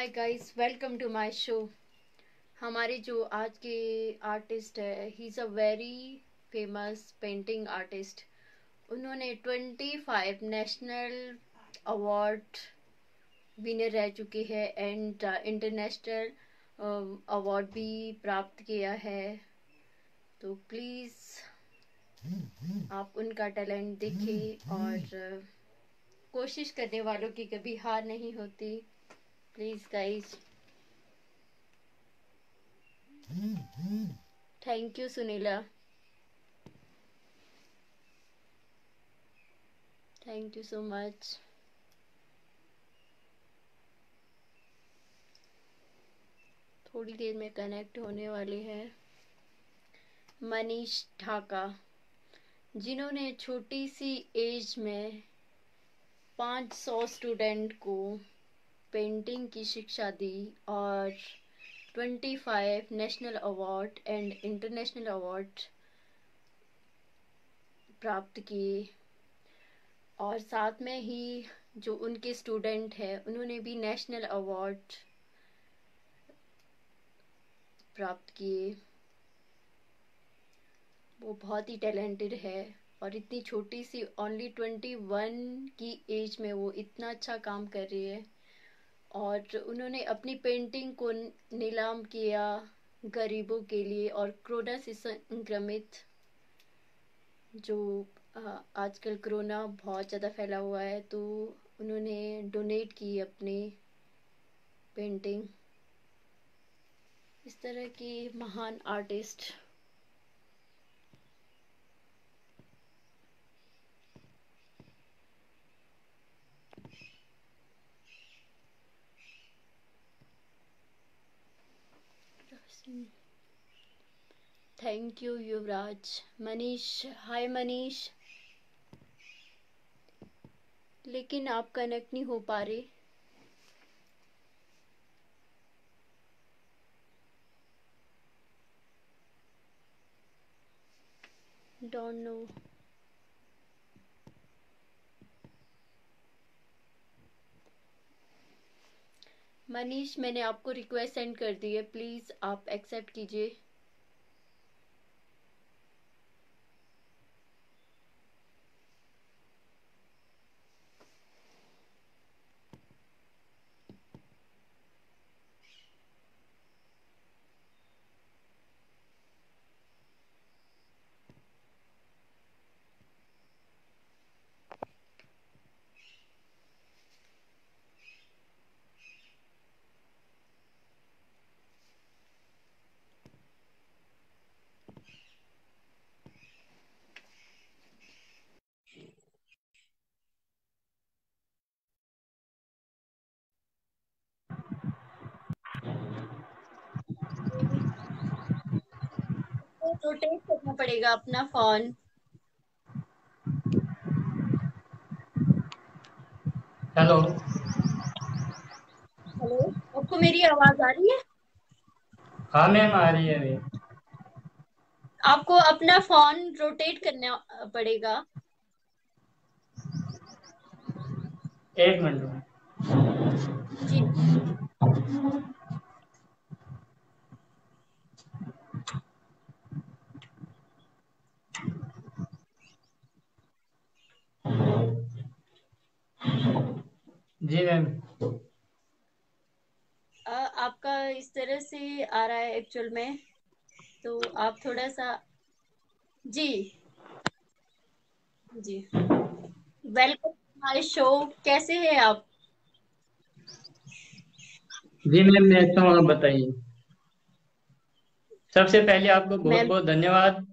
Hi guys, welcome to my show. हमारे जो आज के आर्टिस्ट है, he is a very famous painting artist. उन्होंने 25 नेशनल अवार्ड विनर रह चुके हैं एंड इंटरनेशनल अवार्ड भी प्राप्त किया है। तो प्लीज़ आप उनका टैलेंट देखें और कोशिश करने वालों की कभी हार नहीं होती। Please guys. Thank you Sunila, thank you so much. थोड़ी देर में कनेक्ट होने वाले हैं। मनीष ढाका, जिन्होंने छोटी सी एज में 500 स्टूडेंट को पेंटिंग की शिक्षा दी और 25 national award and international award प्राप्त किए। और साथ में ही जो उनके स्टूडेंट हैं, उन्होंने भी नेशनल अवार्ड प्राप्त किए। वो बहुत ही टैलेंटेड है और इतनी छोटी सी ओनली 21 की एज में वो इतना अच्छा काम कर रही है। और उन्होंने अपनी पेंटिंग को नीलाम किया गरीबों के लिए और कोरोना से संक्रमित जो आजकल कोरोना बहुत ज़्यादा फैला हुआ है, तो उन्होंने डोनेट की अपनी पेंटिंग। इस तरह के महान आर्टिस्ट। थैंक यू युवराज। मनीष, हाय मनीष, लेकिन आप कनेक्ट नहीं हो पा रहे। Don't know. मनीष, मैंने आपको रिक्वेस्ट सेंड कर दी है, प्लीज़ आप एक्सेप्ट कीजिए। तो रोटेट करना पड़ेगा अपना फोन। हेलो। हेलो, आपको मेरी आवाज आ रही है? हाँ मैम, आ रही है अभी। आपको अपना फोन रोटेट करना पड़ेगा। एक मिनट में। जी। जी मैम। आपका इस तरह से आ रहा है एक्चुअल में, तो आप थोड़ा सा। जी। जी, वेलकम माय शो। कैसे हैं आप? जी मैम, मैं अच्छा हूँ, आप बताइए। सबसे पहले आपको बहुत मैं। बहुत धन्यवाद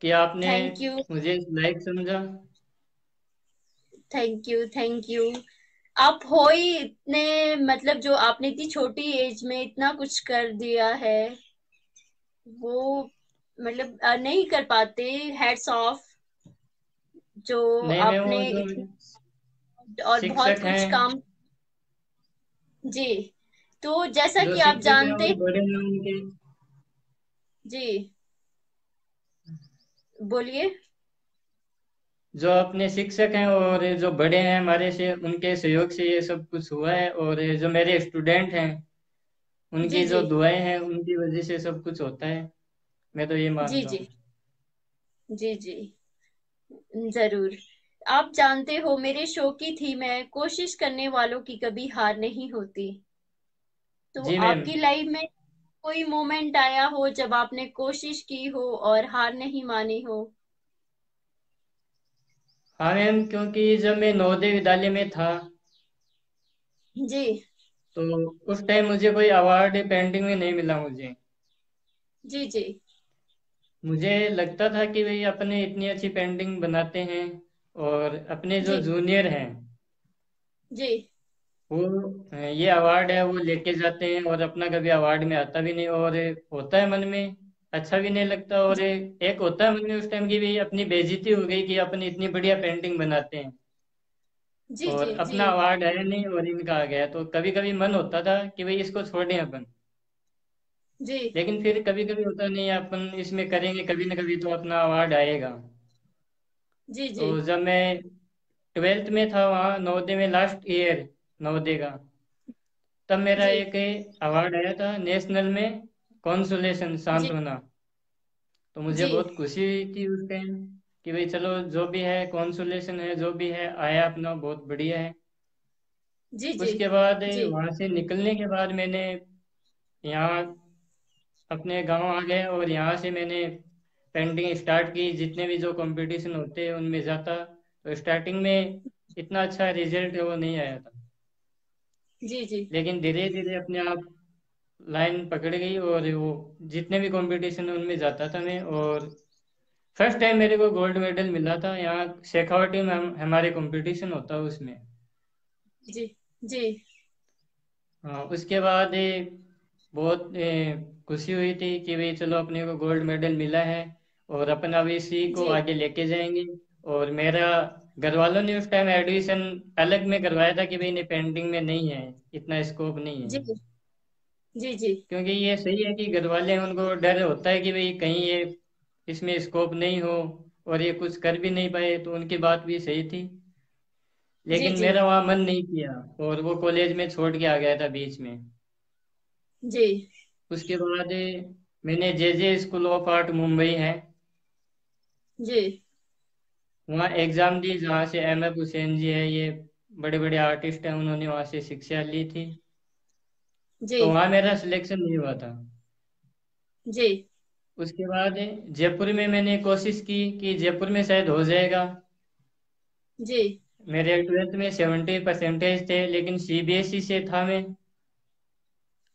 कि आपने थैंक यू। मुझे लाइक समझा। Thank you, thank you. आप हो ही इतने, मतलब जो आपने इतनी छोटी एज में इतना कुछ कर दिया है, वो मतलब नहीं कर पाते। हेड्स ऑफ, जो नहीं मैम, वो आपने जो इतनी और बहुत शिक्षक कुछ हैं, काम। जी। तो जैसा जो कि आप शिक्षक हैं जानते वो हैं। बड़े हैं उनके। जी, बोलिए। जो अपने शिक्षक हैं और जो बड़े हैं हमारे से, उनके सहयोग से ये सब कुछ हुआ है। और जो मेरे स्टूडेंट हैं, जी उनकी जो जी दुआएं हैं, उनकी वजह से सब कुछ होता है। मैं तो ये जी मानता जी हूँ। जी जी जरूर। आप जानते हो मेरे शो की थीम है कोशिश करने वालों की कभी हार नहीं होती। तो जी मैम। आपकी लाइफ में कोई मोमेंट आया हो जब आपने कोशिश की हो और हार नहीं मानी हो? हाँ मैम, क्योंकि जब मैं नवोदय विद्यालय में था, जी तो उस टाइम मुझे कोई अवार्ड पेंटिंग में नहीं मिला मुझे। जी जी मुझे लगता था कि भाई अपने इतनी अच्छी पेंटिंग बनाते हैं, और अपने जो जी जूनियर हैं जी वो ये अवार्ड है वो लेके जाते हैं, और अपना कभी अवार्ड में आता भी नहीं, और होता है मन में अच्छा भी नहीं लगता। और एक होता है मन में उस टाइम की भी अपनी बेइज्जती हो गई कि अपनी इतनी बढ़िया पेंटिंग बनाते हैं जी और जी जी अपना अवार्ड है नहीं और इनका आ गया। तो कभी कभी मन होता था कि भाई इसको छोड़ें अपन। जी लेकिन फिर कभी कभी होता नहीं, अपन इसमें करेंगे कभी ना कभी तो अपना अवार्ड आएगा। जी जी तो जब मैं 12th में था, वहाँ नवोदय में लास्ट ईयर नवोदय का, तब मेरा जी एक अवार्ड आया था नेशनल में, कॉन्सोलेशन जी सांत्वना। तो मुझे जी बहुत खुशी हुई थी उस टाइम कि भाई चलो, जो भी है कॉन्सोलेशन है, जो भी है आया अपना, बहुत बढ़िया है। जी जी उसके बाद जी वहाँ से निकलने के बाद मैंने यहाँ अपने गांव आ गए, और यहाँ से मैंने पेंटिंग स्टार्ट की। जितने भी जो कंपटीशन होते हैं उनमें जाता। तो स्टार्टिंग में इतना अच्छा रिजल्ट वो नहीं आया था, जी जी लेकिन धीरे धीरे अपने आप लाइन पकड़ गई, और वो जितने भी कंपटीशन है उनमें जाता था मैं। और फर्स्ट टाइम मेरे को गोल्ड मेडल मिला था यहाँ शेखावटी में, हमारे कंपटीशन होता है उसमें। जी जी हाँ, उसके बाद बहुत खुशी हुई थी कि भाई चलो अपने को गोल्ड मेडल मिला है, और अपन अब इसी को जी आगे लेके जाएंगे। और मेरा घर वालों ने उस टाइम एडमिशन अलग में करवाया था कि भाई नहीं, पेंटिंग में नहीं है, इतना स्कोप नहीं है। जी जी जी क्योंकि ये सही है कि घर वाले, उनको डर होता है कि भाई कहीं ये इसमें स्कोप नहीं हो और ये कुछ कर भी नहीं पाए, तो उनकी बात भी सही थी। जी लेकिन जी मेरा वहाँ मन नहीं किया, और वो कॉलेज में छोड़ के आ गया था बीच में। जी उसके बाद मैंने जे जे स्कूल ऑफ आर्ट मुंबई है, जी वहाँ एग्जाम दी, जहाँ से एम एफ हुसैन जी है, ये बड़े बड़े आर्टिस्ट हैं, उन्होंने वहाँ से शिक्षा ली थी। जी तो वहाँ मेरा सिलेक्शन नहीं हुआ था। जी उसके बाद जयपुर में मैंने कोशिश की कि जयपुर में शायद हो जाएगा। जी मेरे 12th में 70 परसेंटेज थे, लेकिन सीबीएसई से था मैं,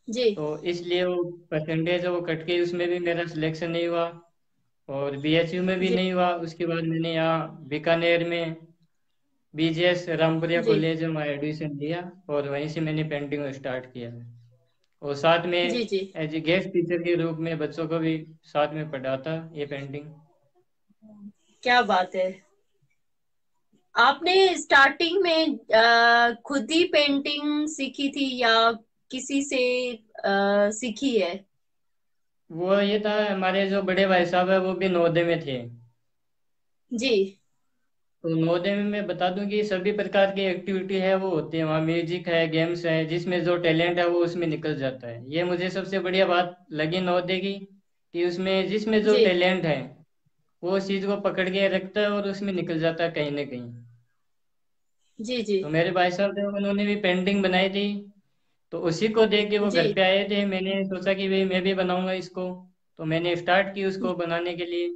जी तो इसलिए वो परसेंटेज वो कट गई, उसमें भी मेरा सिलेक्शन नहीं हुआ। और बीएचयू में भी जी नहीं हुआ। उसके बाद मैंने यहाँ बीकानेर में बीजेएस रामपुरिया जी कॉलेज में वहाँ एडमिशन लिया, और वहीं से मैंने पेंटिंग स्टार्ट किया। और साथ में जी जी एज ए गेस्ट टीचर के रूप में बच्चों को भी साथ में पढ़ाता ये पेंटिंग। क्या बात है। आपने स्टार्टिंग में खुद ही पेंटिंग सीखी थी या किसी से सीखी है? वो ये था, हमारे जो बड़े भाई साहब है वो भी नवोदय में थे। जी तो नवोदय में मैं बता दूं कि सभी प्रकार की एक्टिविटी है वो होती है वहाँ। म्यूजिक है, गेम्स है, जिसमें जो टैलेंट है वो उसमें निकल जाता है। ये मुझे सबसे बढ़िया बात लगी नवोदय की, कि उसमें जिसमें जो जी टैलेंट है वो उस चीज को पकड़ के रखता है और उसमें निकल जाता है कहीं ना कहीं। जी जी तो मेरे भाई साहब थे, उन्होंने भी पेंटिंग बनाई थी। तो उसी को देख के वो जी घर पे आए थे, मैंने सोचा कि भाई मैं भी बनाऊंगा इसको। तो मैंने स्टार्ट की उसको बनाने के लिए,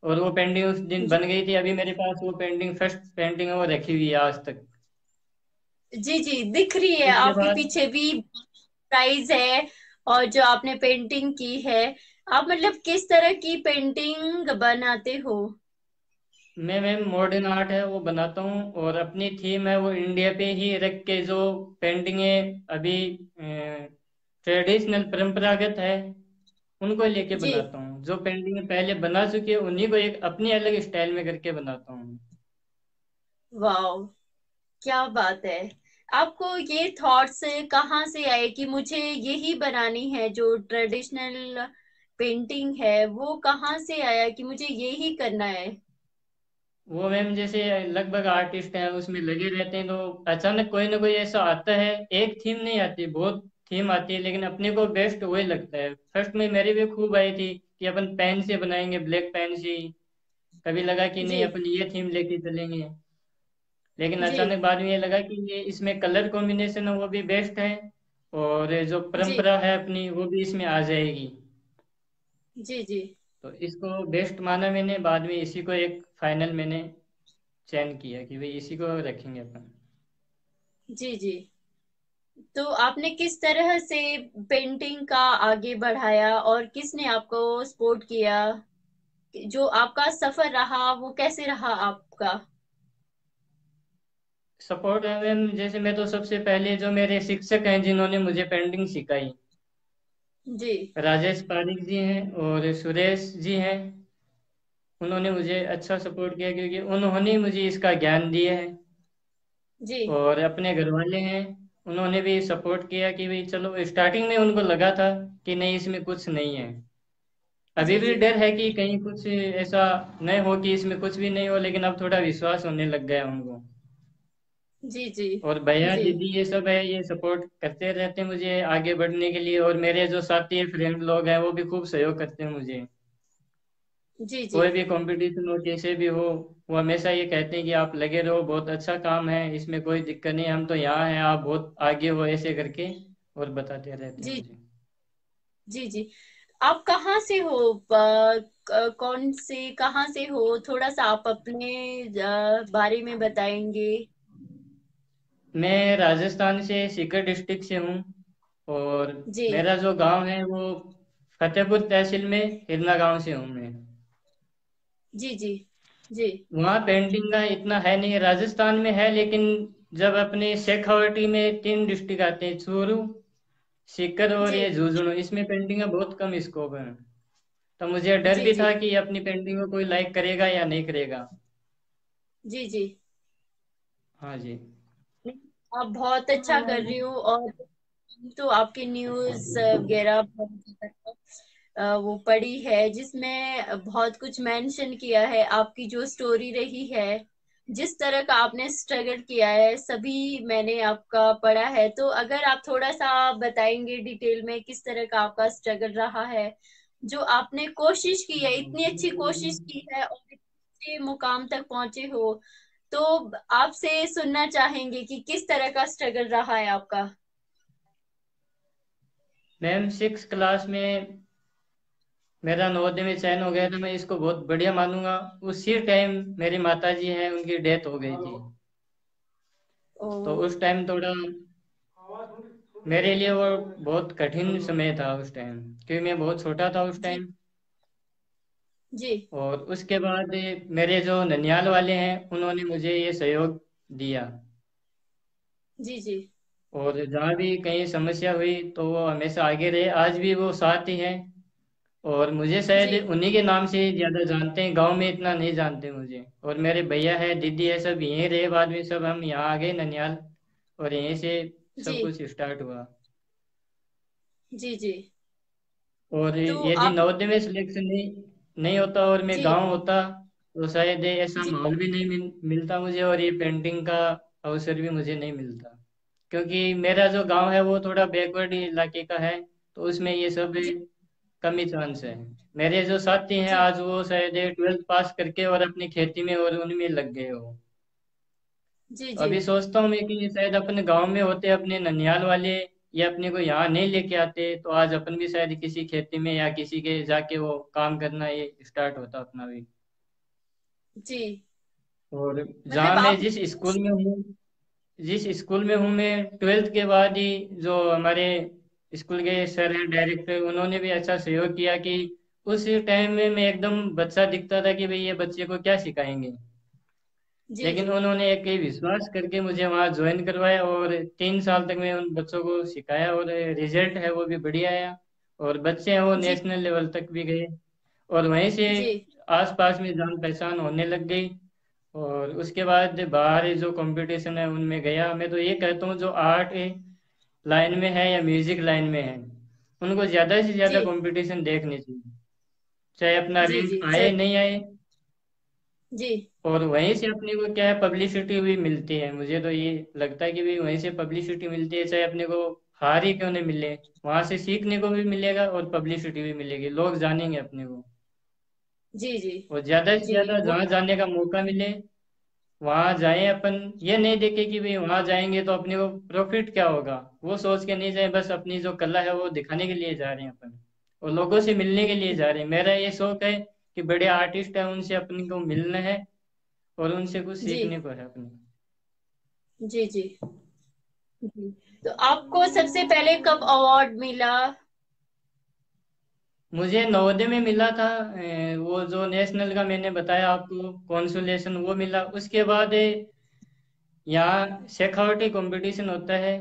और वो पेंटिंग उस दिन जी बन गई थी। अभी मेरे पास वो पेंटिंग, फर्स्ट पेंटिंग है, वो रखी हुई है आज तक। जी जी दिख रही है उसके आपके बाद पीछे भी प्राइज है। और जो आपने पेंटिंग की है, आप मतलब किस तरह की पेंटिंग बनाते हो? मैं मॉडर्न आर्ट है वो बनाता हूँ, और अपनी थीम है वो इंडिया पे ही रख के, जो पेंटिंग है अभी ट्रेडिशनल परंपरागत है उनको लेके जी बनाता हूँ। जो पेंटिंग पहले बना चुकी है उन्हीं को एक अपनी अलग स्टाइल में करके बनाता हूँ। वाह, क्या बात है। आपको ये थॉट्स कहाँ से आए कि मुझे यही बनानी है? जो ट्रेडिशनल पेंटिंग है वो कहाँ से आया कि मुझे यही करना है? वो मैम जैसे लगभग आर्टिस्ट हैं उसमें लगे रहते हैं, तो अचानक कोई ना कोई ऐसा आता है। एक थीम नहीं आती, बहुत थीम आती है, लेकिन अपने को बेस्ट वही लगता है। फर्स्ट में मेरी भी खूब आई थी कि अपन पेन से बनाएंगे, ब्लैक पेन से ही। कभी लगा कि नहीं, जी अपन ये थीम लेके चलेंगे। लेकिन जी अचानक बाद में ये लगा कि ये इसमें कलर कॉम्बिनेशन है वो भी बेस्ट है, और जो जी परंपरा है अपनी वो भी इसमें आ जाएगी। जी जी तो इसको बेस्ट माना मैंने, बाद में इसी को एक फाइनल मैंने चयन किया कि भाई इसी को रखेंगे अपन। जी जी। तो आपने किस तरह से पेंटिंग का आगे बढ़ाया और किसने आपको सपोर्ट किया? जो आपका सफर रहा वो कैसे रहा आपका? सपोर्ट है मैम, जैसे मैं तो सबसे पहले जो मेरे शिक्षक हैं जिन्होंने मुझे पेंटिंग सिखाई, जी राजेश पारिक जी हैं और सुरेश जी हैं। उन्होंने मुझे अच्छा सपोर्ट किया क्योंकि उन्होंने ही मुझे इसका ज्ञान दिया है। जी और अपने घर वाले हैं, उन्होंने भी सपोर्ट किया कि भाई चलो। स्टार्टिंग में उनको लगा था कि नहीं इसमें कुछ नहीं है, अभी जी भी जी डर है कि कहीं कुछ ऐसा नहीं हो कि इसमें कुछ भी नहीं हो, लेकिन अब थोड़ा विश्वास होने लग गया उनको। जी जी और भैया जी दीदी ये सब है, ये सपोर्ट करते रहते हैं मुझे आगे बढ़ने के लिए। और मेरे जो साथी फ्रेंड लोग हैं वो भी खूब सहयोग करते हैं मुझे। जी जी कोई भी कंपटीशन हो कैसे भी हो, वो हमेशा ये कहते हैं कि आप लगे रहो, बहुत अच्छा काम है, इसमें कोई दिक्कत नहीं, हम तो यहाँ हैं, आप बहुत आगे हो, ऐसे करके और बताते रहते हैं जी मुझे। जी जी। आप कहाँ से हो? कौन से कहाँ से हो? थोड़ा सा आप अपने बारे में बताएंगे? मैं राजस्थान से सीकर डिस्ट्रिक्ट से हूँ। और जी मेरा जो गांव है वो फतेहपुर तहसील में हिरना गांव से हूँ मैं। जी जी जी वहाँ पेंटिंग का इतना है नहीं, राजस्थान में है लेकिन जब अपने शेखावाटी में 3 डिस्ट्रिक्ट आते हैं, चूरू, सीकर और जी ये झुंझुनू, इसमें पेंटिंग का बहुत कम स्कोप है। तो मुझे डर जी भी जी था कि अपनी पेंटिंग को कोई लाइक करेगा या नहीं करेगा। जी जी। हाँ जी। आप बहुत अच्छा कर रही हो। और तो आपकी न्यूज वगैरह बहुत ज्यादा, वो पढ़ी है जिसमें बहुत कुछ मेंशन किया है। आपकी जो स्टोरी रही है, जिस तरह का आपने स्ट्रगल किया है, सभी मैंने आपका पढ़ा है। तो अगर आप थोड़ा सा बताएंगे डिटेल में किस तरह का आपका स्ट्रगल रहा है, जो आपने कोशिश की है, इतनी अच्छी कोशिश की है और इतने मुकाम तक पहुंचे हो, तो आपसे सुनना चाहेंगे कि किस तरह का स्ट्रगल रहा है आपका। मैम 6 क्लास में मेरा नवोदय में चयन हो गया था, मैं इसको बहुत बढ़िया मानूंगा। उसी टाइम मेरी माता जी हैं, उनकी डेथ हो गई थी। ओ तो उस टाइम थोड़ा मेरे लिए वो बहुत कठिन समय था उस टाइम, क्योंकि मैं बहुत छोटा था उस जी टाइम। जी और उसके बाद मेरे जो ननियाल वाले हैं उन्होंने मुझे ये सहयोग दिया। जी जी और जहाँ भी कहीं समस्या हुई तो वो हमेशा आगे रहे, आज भी वो साथ ही हैं। और मुझे जी शायद उन्हीं के नाम से ज्यादा जानते हैं, गांव में इतना नहीं जानते मुझे। और मेरे भैया है, दीदी है, सब यहीं रहे, बाद में सब हम यहाँ आ गए ननियाल, और यहीं से सब जी कुछ स्टार्ट हुआ। जी जी। और तो यदि आप नवोदय में सिलेक्शन नहीं होता और मैं जी गांव होता तो शायद ये ऐसा जी माहौल भी नहीं मिलता मुझे, और ये पेंटिंग का अवसर भी मुझे नहीं मिलता। क्योंकि मेरा जो गांव है वो थोड़ा बैकवर्ड इलाके का है, तो उसमें ये सब जी कम ही चांस है। मेरे जो साथी हैं जी आज वो शायद 12th पास करके और अपनी खेती में और उनमें लग गए हो। जी तो जी अभी सोचता हूँ मैं कि ये शायद अपने गांव में होते, अपने ननियाल वाले, ये अपने को यहाँ नहीं लेके आते, तो आज अपन भी शायद किसी खेती में या किसी के जाके वो काम करना ये स्टार्ट होता अपना भी। जी। और मतलब जहाँ मैं आप जिस स्कूल में हूँ मैं 12th के बाद ही, जो हमारे स्कूल के सर हैं डायरेक्टर, उन्होंने भी अच्छा सहयोग किया कि उस टाइम में मैं एकदम बच्चा दिखता था कि भाई ये बच्चे को क्या सिखाएंगे। जी लेकिन जी उन्होंने एक ही विश्वास करके मुझे वहाँ ज्वाइन करवाया, और 3 साल तक मैं उन बच्चों को सिखाया, और रिजल्ट है वो भी बढ़िया आया। और बच्चे हैं वो जी नेशनल लेवल तक भी गए। और वहीं से जी आसपास में जान पहचान होने लग गई। और उसके बाद बाहर जो कंपटीशन है उनमें गया। मैं तो ये कहता हूँ जो आर्ट लाइन में है या म्यूजिक लाइन में है, उनको ज्यादा से ज्यादा जी कंपटीशन देखनी चाहिए, चाहे अपना जी रैंक जी आए नहीं आए। जी और वहीं से अपने को क्या है, पब्लिसिटी भी मिलती है। मुझे तो ये लगता है कि भी वहीं से पब्लिसिटी मिलती है, चाहे अपने को हार ही क्यों नहीं मिले, वहां से सीखने को भी मिलेगा और पब्लिसिटी भी मिलेगी, लोग जानेंगे अपने को। जी जी और ज्यादा से जी ज्यादा वो जहाँ जाने का मौका मिले वहां जाएं अपन। ये नहीं देखे कि भाई वहां जाएंगे तो अपने को प्रॉफिट क्या होगा, वो सोच के नहीं जाए, बस अपनी जो कला है वो दिखाने के लिए जा रहे हैं अपन, और लोगों से मिलने के लिए जा रहे हैं। मेरा ये शौक है कि बड़े आर्टिस्ट हैं उनसे अपने को मिलना है और उनसे कुछ जी सीखने को है अपने। जी जी जी। तो आपको सबसे पहले कब अवार्ड मिला? मुझे नवोदय में मिला था, वो जो नेशनल का मैंने बताया आपको कॉन्सुलेशन, वो मिला। उसके बाद यहाँ शेखावटी कंपटीशन होता है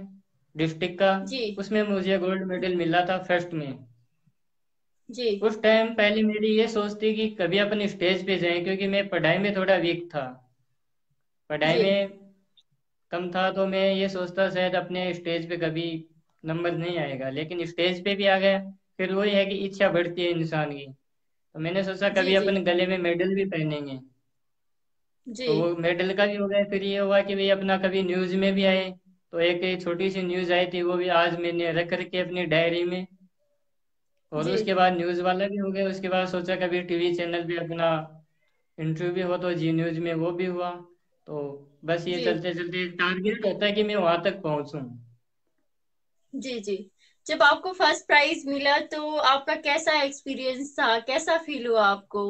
डिस्ट्रिक्ट का, जी उसमें मुझे गोल्ड मेडल मिला था फर्स्ट में। जी उस टाइम पहले मेरी ये सोच थी कि कभी अपन स्टेज पे जाएं, क्योंकि मैं पढ़ाई में थोड़ा वीक था, पढ़ाई जी में कम था, तो मैं ये सोचता शायद अपने स्टेज पे कभी नंबर नहीं आएगा, लेकिन स्टेज पे भी आ गया। फिर वही है कि इच्छा बढ़ती है इंसान की, तो मैंने सोचा जी कभी जी अपन गले में मेडल भी पहनेंगे। जी तो वो मेडल का भी हो गया। फिर ये हुआ कि भाई अपना कभी न्यूज में भी आए, तो एक छोटी सी न्यूज आई थी, वो भी आज मैंने रख रखी है अपनी डायरी में। और जी उसके बाद न्यूज वाला भी हो गया, उसके बाद सोचा कभी टीवी चैनल पे अपना इंटरव्यू भी हो, तो जी न्यूज में वो भी हुआ। तो बस ये जी चलते चलते टारगेट होता है कि मैं वहां तक पहुंचूं। जी जी। जब आपको फर्स्ट प्राइज मिला तो आपका कैसा एक्सपीरियंस था, कैसा फील हुआ आपको?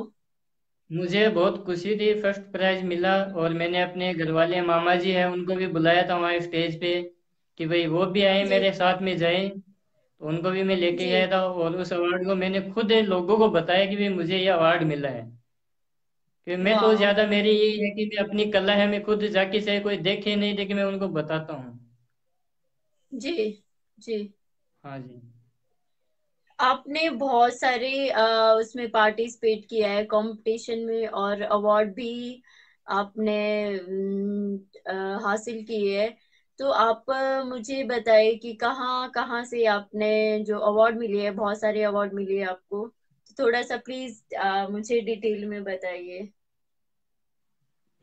मुझे बहुत खुशी थी, फर्स्ट प्राइज मिला। और मैंने अपने घर वाले मामा जी हैं उनको भी बुलाया था वहाँ स्टेज पे, कि भाई वो भी आए जी मेरे साथ में जाए। तो उनको भी मैं लेके जी गया था, और उस अवार्ड को मैंने खुद लोगों को बताया कि भाई मुझे ये अवार्ड मिला है। कि मैं तो वाह। ज्यादा, मेरी यही है कि मैं अपनी कला है, मैं खुद जाके चाहे कोई देखे नहीं देखे, मैं उनको बताता हूँ। जी जी। हाँ जी। आपने बहुत सारे उसमें पार्टिसिपेट किया है कंपटीशन में, और अवार्ड भी आपने हासिल किए है। तो आप मुझे बताइए कि कहाँ कहाँ से आपने जो अवार्ड मिले हैं, बहुत सारे अवार्ड मिले हैं आपको, तो थोड़ा सा प्लीज मुझे डिटेल में बताइए।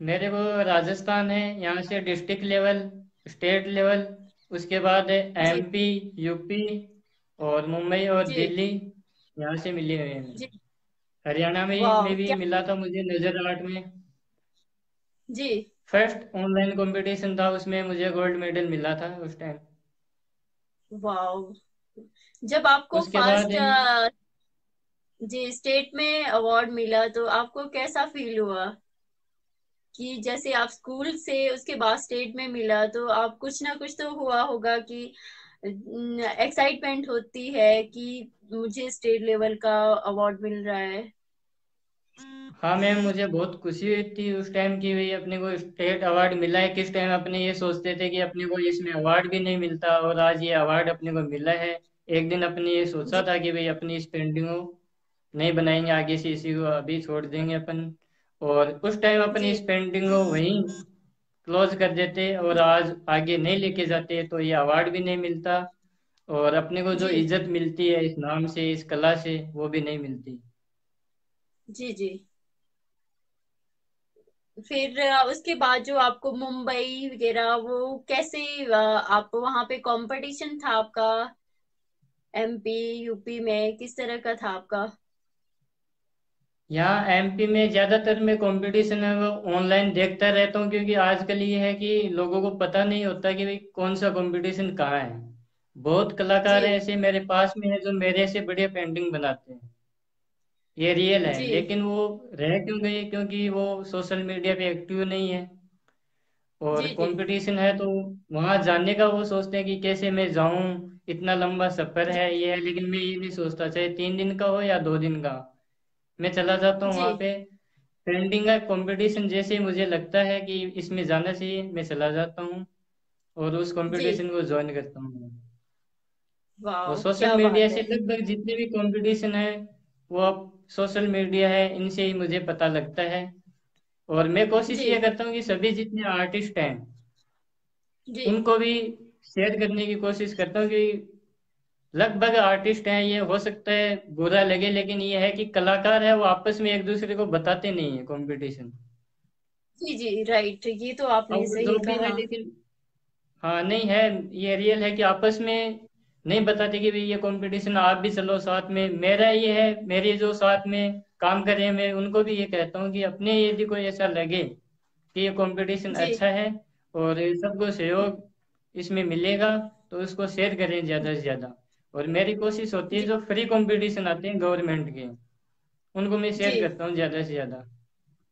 मेरे को राजस्थान है, यहाँ से डिस्ट्रिक्ट लेवल, स्टेट लेवल, उसके बाद है जी एमपी, यूपी, और मुंबई और जी दिल्ली, यहाँ से मिले हुए हैं। जी। हरियाणा में वाह भी क्या। मिला था मुझे नजर आर्ट में। जी। फर्स्ट ऑनलाइन कंपटीशन था, उसमें मुझे गोल्ड मेडल मिला था उस टाइम। वाह। जब आपको उसके बाद फर्स्ट जी स्टेट में अवार्ड मिला तो आपको कैसा फील हुआ? कि जैसे आप स्कूल से उसके बाद स्टेट में मिला तो आप कुछ ना कुछ तो हुआ होगा कि एक्साइटमेंट होती है कि मुझे स्टेट लेवल का अवार्ड मिल रहा है। हाँ मैम, मुझे बहुत खुशी हुई थी उस टाइम की भाई अपने को स्टेट अवार्ड मिला है। किस टाइम अपने ये सोचते थे कि अपने को इसमें अवार्ड भी नहीं मिलता, और आज ये अवार्ड अपने को मिला है। एक दिन अपने ये सोचा जी था कि भाई अपनी इस पेंटिंग को नहीं बनाएंगे आगे से, इसी को अभी छोड़ देंगे अपन। और उस टाइम अपनी जी इस पेंटिंग को वहीं क्लोज कर देते, और आज आगे नहीं लेके जाते तो ये अवार्ड भी नहीं मिलता, और अपने को जो जी इज्जत मिलती है इस नाम से, इस कला से, वो भी नहीं मिलती। जी जी। फिर उसके बाद जो आपको मुंबई वगैरह वो कैसे आप वहां पे कंपटीशन था आपका, एमपी यूपी में किस तरह का था आपका? यहाँ एमपी में ज्यादातर मैं कंपटीशन है वो ऑनलाइन देखता रहता हूँ, क्योंकि आजकल ये है कि लोगों को पता नहीं होता कि भाई कौन सा कंपटीशन कहाँ है। बहुत कलाकार हैं जी ऐसे मेरे पास में है जो मेरे से बढ़िया पेंटिंग बनाते हैं, ये रियल है। जी लेकिन वो रह क्यों गए, क्योंकि वो सोशल मीडिया पे एक्टिव नहीं है। और जी जी कंपटीशन है तो वहां जाने का वो सोचते हैं कि कैसे मैं जाऊं, इतना लंबा सफर जी है ये है। लेकिन मैं ये नहीं सोचता, चाहे 3 दिन का हो या 2 दिन का, मैं चला जाता हूँ जी वहां पे। पेंटिंग का कंपटीशन जैसे ही मुझे लगता है कि इसमें जाना चाहिए, मैं चला जाता हूँ और उस जी। कंपटीशन को ज्वाइन करता हूँ। और वाह सोशल क्या मीडिया बात से है। लगभग जितने भी कंपटीशन है वो अब सोशल मीडिया है, इनसे ही मुझे पता लगता है। और मैं कोशिश जी ये करता हूँ कि सभी जितने आर्टिस्ट हैं जी उनको भी शेयर करने की कोशिश करता हूँ, कि लगभग आर्टिस्ट हैं, ये हो सकता है बुरा लगे, लेकिन ये है कि कलाकार है वो आपस में एक दूसरे को बताते नहीं है कंपटीशन। जी जी राइट, ये तो आपने और सही जो भी है, कहा। लेकिन हाँ नहीं है, ये रियल है कि आपस में नहीं बताते कि भाई ये कंपटीशन, आप भी चलो साथ में। मेरा ये है, मेरे जो साथ में काम कर रहे हैं, मैं उनको भी ये कहता हूँ कि अपने यदि कोई ऐसा लगे कि ये कंपटीशन जी अच्छा है और सबको सहयोग इसमें मिलेगा, तो उसको शेयर करें ज़्यादा से ज़्यादा। और मेरी कोशिश होती है जी जो फ्री कंपटीशन आते हैं गवर्नमेंट के, उनको मैं शेयर जी करता हूँ ज़्यादा से ज़्यादा,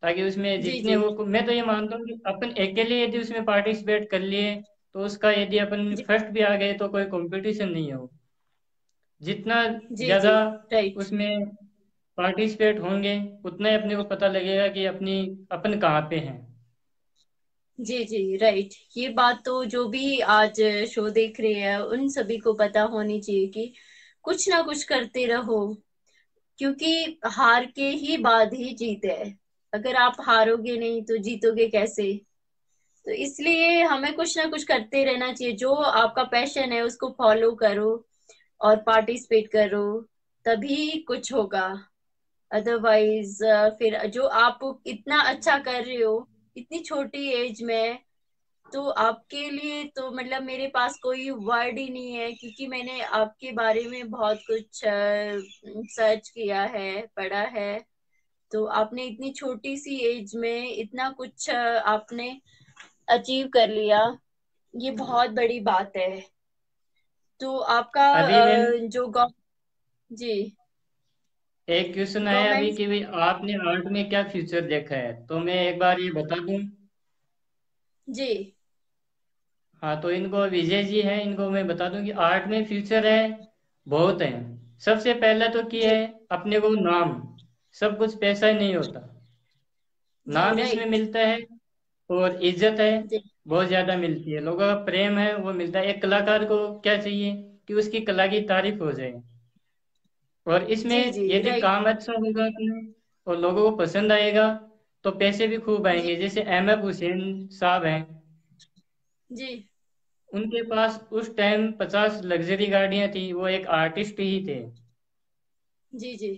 ताकि उसमें जी जितने जी हो, मैं तो ये मानता हूँ कि अपन अकेले यदि उसमें पार्टिसिपेट कर लिए तो उसका, यदि अपन जी फर्स्ट भी आ गए तो कोई कंपटीशन नहीं हो। जितना जी ज़्यादा जी राइट। उसमें पार्टिसिपेट होंगे, उतना ही अपने को पता लगेगा कि अपनी अपन कहाँ पे हैं। जी जी राइट, ये बात तो जो भी आज शो देख रहे हैं उन सभी को पता होनी चाहिए कि कुछ ना कुछ करते रहो, क्योंकि हार के ही बाद ही जीत है। अगर आप हारोगे नहीं तो जीतोगे कैसे? तो इसलिए हमें कुछ ना कुछ करते रहना चाहिए। जो आपका पैशन है उसको फॉलो करो और पार्टिसिपेट करो, तभी कुछ होगा। अदरवाइज फिर जो आप इतना अच्छा कर रहे हो इतनी छोटी एज में, तो आपके लिए तो मतलब मेरे पास कोई वर्ड ही नहीं है, क्योंकि मैंने आपके बारे में बहुत कुछ सर्च किया है, पढ़ा है। तो आपने इतनी छोटी सी एज में इतना कुछ आपने अचीव कर लिया, ये बहुत बड़ी बात है। तो आपका अभी मैं जो गौ जी एक क्वेश्चन आया अभी गवर्नमेंट। कि भाई आपने आर्ट में क्या फ्यूचर देखा है, तो मैं एक बार ये बता दूं। जी हाँ, तो इनको विजय जी हैं, इनको मैं बता दूं कि आर्ट में फ्यूचर है, बहुत है। सबसे पहला तो क्या जी है, अपने को नाम, सब कुछ पैसा ही नहीं होता, जी नाम इसमें राइट। मिलता है, और इज्जत है, जी बहुत ज्यादा मिलती है, लोगों का प्रेम है वो मिलता है। एक कलाकार को क्या चाहिए कि उसकी कला की तारीफ हो जाए, और इसमें जी जी यदि राइट। काम अच्छा होगा अपने और लोगों को पसंद आएगा, तो पैसे भी खूब जी आएंगे। जैसे एम एफ हुसैन साहब हैं, जी उनके पास उस टाइम 50 लग्जरी गाड़ियां थी, वो एक आर्टिस्ट ही थे। जी जी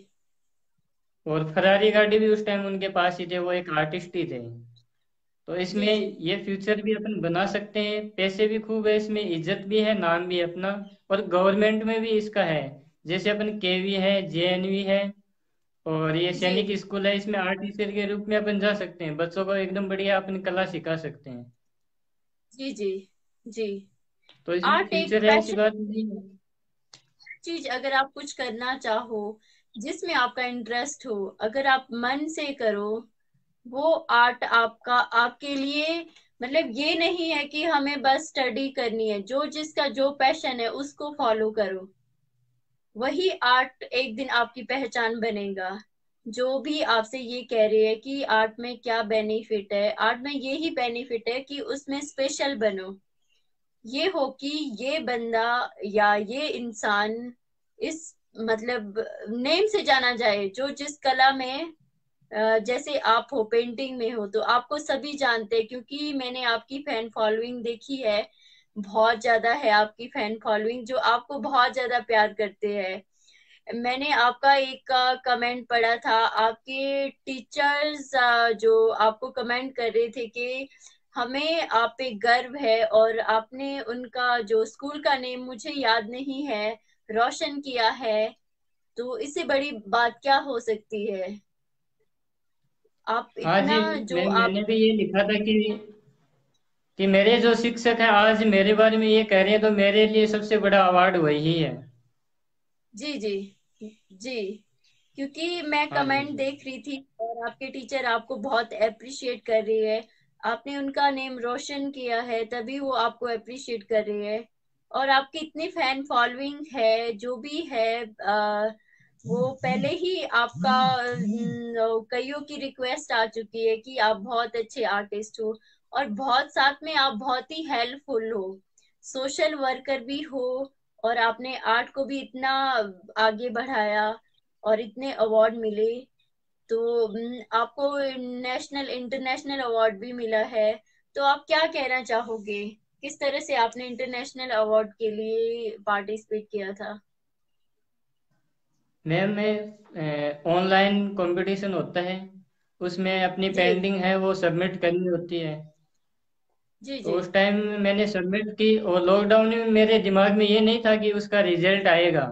और फरारी गाड़ी भी उस टाइम उनके पास ही थे, वो एक आर्टिस्ट ही थे। तो इसमें जी जी ये फ्यूचर भी अपन बना सकते हैं, पैसे भी खूब है इसमें, इज्जत भी है, नाम भी है अपना। और गवर्नमेंट में भी इसका है, जैसे अपन केवी है, जेएनवी है, और ये जी सैनिक स्कूल है, इसमें आर्ट टीचर के रूप में अपन जा सकते हैं, बच्चों को एकदम बढ़िया अपनी कला सिखा सकते हैं। जी जी जी। तो इसमें आर्ट एक फ्यूचर है, ऐसी पैशन बात नहीं है। चीज, अगर आप कुछ करना चाहो जिसमें आपका इंटरेस्ट हो, अगर आप मन से करो, वो आर्ट आपका आपके लिए मतलब ये नहीं है कि हमें बस स्टडी करनी है। जो जिसका जो पैशन है उसको फॉलो करो, वही आर्ट एक दिन आपकी पहचान बनेगा। जो भी आपसे ये कह रहे हैं कि आर्ट में क्या बेनिफिट है, आर्ट में यही बेनिफिट है कि उसमें स्पेशल बनो। ये हो कि ये बंदा या ये इंसान इस मतलब नेम से जाना जाए, जो जिस कला में जैसे आप हो, पेंटिंग में हो तो आपको सभी जानते हैं, क्योंकि मैंने आपकी फैन फॉलोइंग देखी है। बहुत ज्यादा है आपकी फैन फॉलोइंग, जो आपको बहुत ज्यादा प्यार करते हैं। मैंने आपका एक कमेंट पढ़ा था, आपके टीचर्स जो आपको कमेंट कर रहे थे कि हमें आप पे गर्व है, और आपने उनका जो स्कूल का नेम मुझे याद नहीं है रोशन किया है। तो इससे बड़ी बात क्या हो सकती है? आप हाँ इतना जी, जो आप मैंने भी ये लिखा था कि मेरे जो शिक्षक हैं आज मेरे बारे में ये कह रहे हैं, तो मेरे लिए सबसे बड़ा अवार्ड वही है। जी जी जी, क्योंकि मैं हाँ जी। कमेंट देख रही थी और आपके टीचर आपको बहुत अप्रिशिएट कर रही है। आपने उनका नेम रोशन किया है तभी वो आपको अप्रिशिएट कर रही है। और आपकी इतनी फैन फॉलोइंग है, जो भी है वो पहले ही आपका कईयों की रिक्वेस्ट आ चुकी है कि आप बहुत अच्छे आर्टिस्ट हो, और बहुत साथ में आप बहुत ही हेल्पफुल हो, सोशल वर्कर भी हो, और आपने आर्ट को भी इतना आगे बढ़ाया और इतने अवार्ड मिले। तो आपको नेशनल इंटरनेशनल अवार्ड भी मिला है। तो आप क्या कहना चाहोगे, किस तरह से आपने इंटरनेशनल अवार्ड के लिए पार्टिसिपेट किया था? मैम, मैं ऑनलाइन कंपटीशन होता है, उसमें अपनी जी पेंटिंग है वो सबमिट करनी होती है। जी तो जी उस टाइम मैंने सबमिट की, और लॉकडाउन में मेरे दिमाग में ये नहीं था कि उसका रिजल्ट आएगा,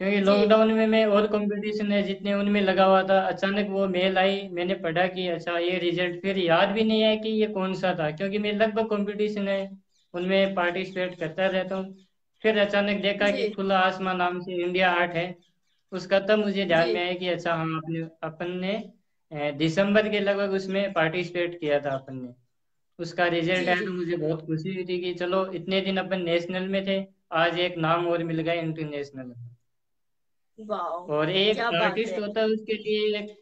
क्योंकि जी लॉकडाउन में मैं और कंपटीशन है जितने उनमें लगा हुआ था। अचानक वो मेल आई, मैंने पढ़ा कि अच्छा ये रिजल्ट, फिर याद भी नहीं है कि ये कौन सा था, क्योंकि मैं लगभग कंपटीशन है उनमें पार्टिसिपेट करता रहता हूँ। फिर अचानक देखा जी कि खुला आसमां नाम से इंडिया आर्ट है उसका, तब मुझे ध्यान जी में आया कि अच्छा हाँ, अपने अपन ने दिसंबर के लगभग उसमें पार्टिसिपेट किया था अपन ने। उसका रिजल्ट जी आया तो जी। मुझे बहुत खुशी हुई थी कि चलो इतने दिन अपन नेशनल में थे, आज एक नाम और मिल गया इंटरनेशनल। वाह, और एक क्या बात आर्टिस्ट है। होता है उसके लिए एक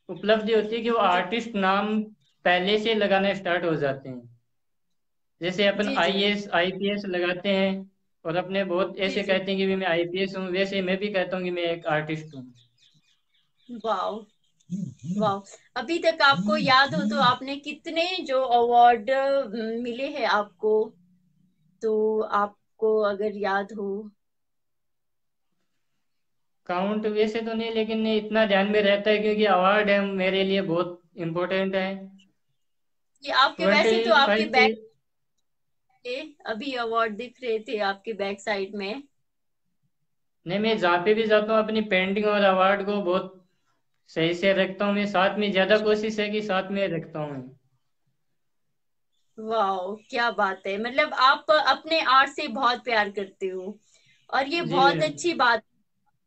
उपलब्धि होती है कि वो जी आर्टिस्ट नाम पहले से लगाना स्टार्ट हो जाते हैं। जैसे अपन जी जी आईएएस आईपीएस लगाते हैं, और अपने बहुत जी ऐसे जी। कहते हैं कि भी मैं आईपीएस हूँ, वैसे मैं भी कहता हूँ कि मैं एक आर्टिस्ट हूँ। वाह वाह, अभी तक आपको याद हो तो आपने कितने जो अवार्ड मिले हैं आपको, तो आपको अगर याद हो। काउंट वैसे तो नहीं, लेकिन इतना ध्यान में रहता है क्योंकि अवार्ड है मेरे लिए बहुत इम्पोर्टेंट है। ये आपके, वैसे तो 25 आपके के। बैक पे अभी अवार्ड दिख रहे थे आपके बैक साइड में। नहीं, मैं जहाँ पे भी जाता हूँ अपनी पेंटिंग और अवार्ड को बहुत सही से रखता हूँ। मैं साथ में, ज्यादा कोशिश है कि साथ में रखता हूँ। वाह, क्या बात है, मतलब आप अपने आर्ट से बहुत प्यार करते हो, और ये जी बहुत मैम। अच्छी बात।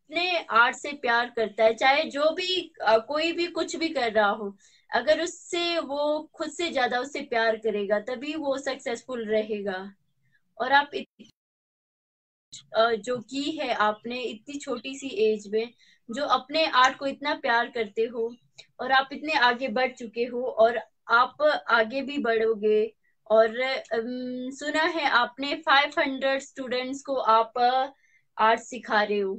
अपने आर्ट से प्यार करता है, चाहे जो भी कोई भी कुछ भी कर रहा हो, अगर उससे वो खुद से ज्यादा उससे प्यार करेगा तभी वो सक्सेसफुल रहेगा। और आप जो की है आपने इतनी छोटी सी एज में, जो अपने आर्ट को इतना प्यार करते हो, और आप इतने आगे बढ़ चुके हो, और आप आगे भी बढ़ोगे। और सुना है आपने 500 स्टूडेंट्स को आप आर्ट सिखा रहे हो,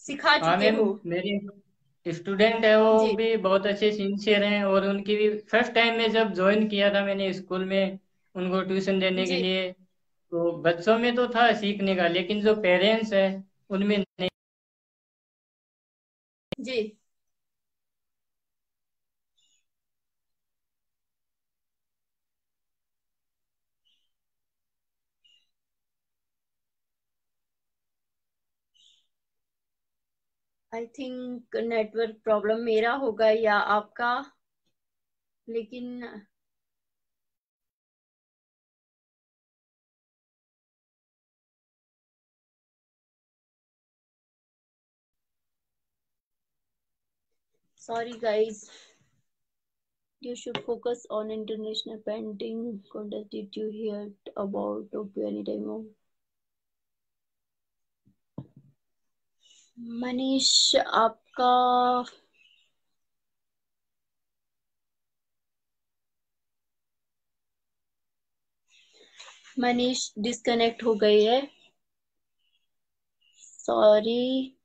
सिखा हाँ चुके मैम, हो। मेरे स्टूडेंट है वो जी भी बहुत अच्छे सिंसियर हैं, और उनकी भी फर्स्ट टाइम में जब ज्वाइन किया था मैंने स्कूल में उनको ट्यूशन देने के जी लिए, तो बच्चों में तो था सीखने का, लेकिन जो पेरेंट्स है उनमें नहीं। जी। आई थिंक नेटवर्क प्रॉब्लम मेरा होगा या आपका, लेकिन sorry guys. You should focus on international painting contest. Did you hear about Tokyo anytime? Of Manish, आपका मनीष डिस्कनेक्ट हो गई है, sorry.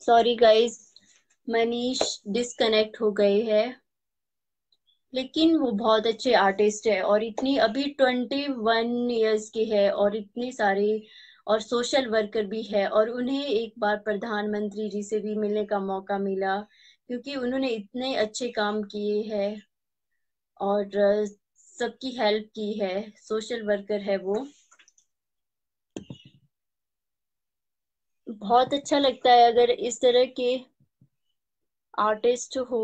Sorry guys, Manish disconnect हो गए हैं। लेकिन वो बहुत अच्छे आर्टिस्ट है, और इतनी अभी 21 ईयर्स की है, और इतनी सारी, और सोशल वर्कर भी है, और उन्हें एक बार प्रधानमंत्री जी से भी मिलने का मौका मिला, क्योंकि उन्होंने इतने अच्छे काम किए हैं, और सबकी हेल्प की है। सोशल वर्कर है वो। बहुत अच्छा लगता है अगर इस तरह के आर्टिस्ट हो,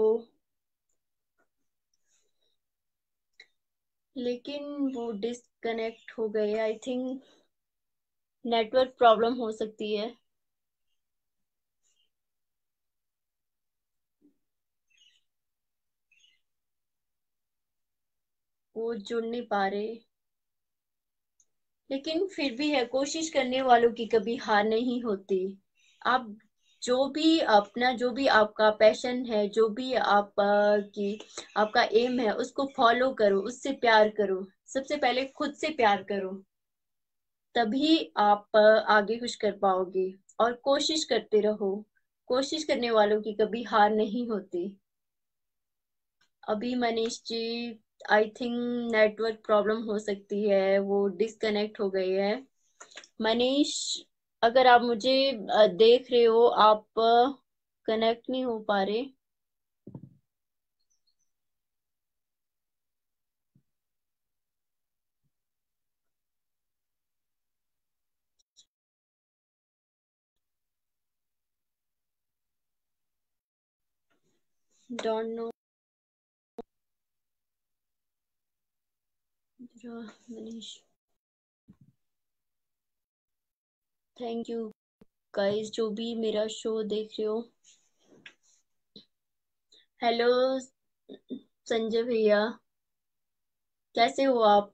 लेकिन वो डिस्कनेक्ट हो गए। आई थिंक नेटवर्क प्रॉब्लम हो सकती है, वो जुड़ नहीं पा रहे। लेकिन फिर भी है, कोशिश करने वालों की कभी हार नहीं होती। आप जो भी आपका पैशन है, जो भी आप की आपका एम है, उसको फॉलो करो, उससे प्यार करो। सबसे पहले खुद से प्यार करो, तभी आप आगे कुछ कर पाओगे। और कोशिश करते रहो, कोशिश करने वालों की कभी हार नहीं होती। अभी Manish ji, I think network problem हो सकती है, वो डिस्कनेक्ट हो गए हैं। मनीष, अगर आप मुझे देख रहे हो, आप कनेक्ट नहीं हो पा रहे। Don't know Manish. Thank you guys, जो भी मेरा शो देख रहे हो। हेलो संजय भैया, कैसे हो आप?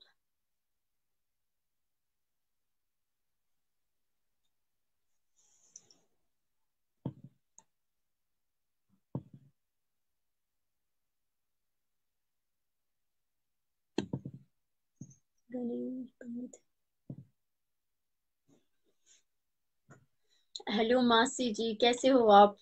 हेलो मासी जी, कैसे हो आप?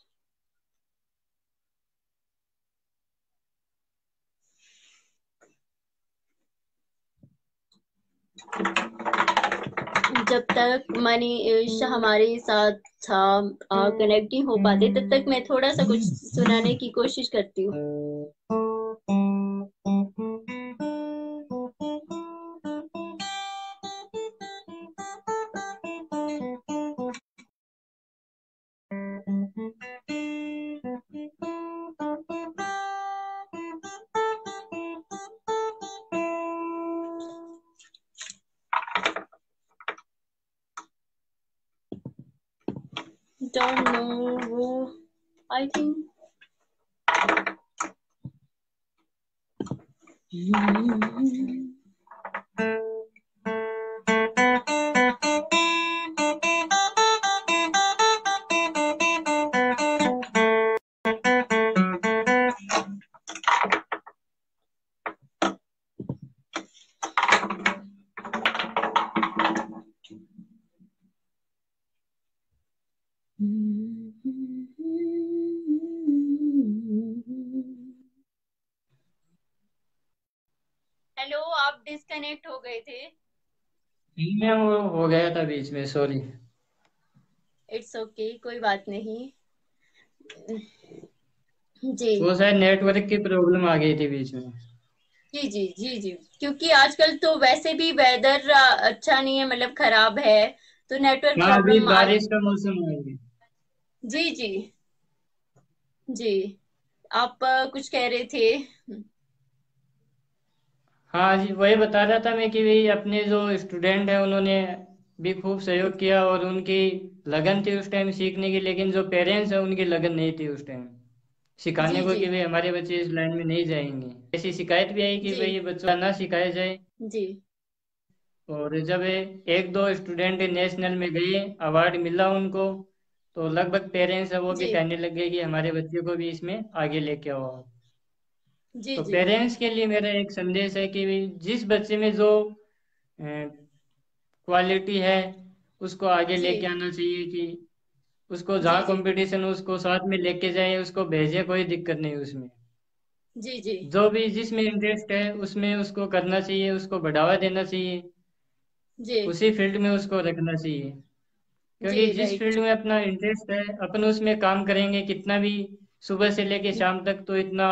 जब तक मनीष हमारे साथ था, कनेक्ट नहीं हो पाते, तब तक मैं थोड़ा सा कुछ सुनाने की कोशिश करती हूँ। Don't know वो, I think हेलो, आप डिस्कनेक्ट हो गए थे। मैं वो हो गया था बीच में, सॉरी। इट्स ओके, कोई बात नहीं। जी वो शायद नेटवर्क की प्रॉब्लम आ गई थी बीच में। जी जी जी जी, क्योंकि आजकल तो वैसे भी वेदर अच्छा नहीं है, मतलब खराब है, तो नेटवर्क हाँ, अभी प्रॉब्लम आ। बारिश का मौसम आ गया। जी जी जी, आप कुछ कह रहे थे। हाँ जी, वही बता रहा था मैं कि भाई अपने जो स्टूडेंट है उन्होंने भी खूब सहयोग किया और उनकी लगन थी उस टाइम सीखने की, लेकिन जो पेरेंट्स है उनकी लगन नहीं थी उस टाइम सिखाने जी को जी कि भाई हमारे बच्चे इस लाइन में नहीं जाएंगे। ऐसी शिकायत भी आई कि जी भाई ये बच्चा ना सिखाया जाए। जी और जब एक दो स्टूडेंट नेशनल में गए, अवार्ड मिला उनको, तो लगभग पेरेंट्स है वो भी जी कहने लगे कि हमारे बच्चे को भी इसमें आगे लेके आओ आप। जी तो जी पेरेंट्स के लिए मेरा एक संदेश है कि भाई जिस बच्चे में जो क्वालिटी है उसको आगे जी लेके आना चाहिए, कि उसको जी जहाँ जी कंपटीशन उसको साथ में लेके जाए, उसको भेजे, कोई दिक्कत नहीं उसमें। जी जी जो भी जिसमें इंटरेस्ट है उसमें उसको करना चाहिए, उसको बढ़ावा देना चाहिए, जी उसी फील्ड में उसको रखना चाहिए। जी क्योंकि जिस राइट। फील्ड में अपना इंटरेस्ट है अपन उसमें काम करेंगे कितना भी, सुबह से लेके शाम तक, तो इतना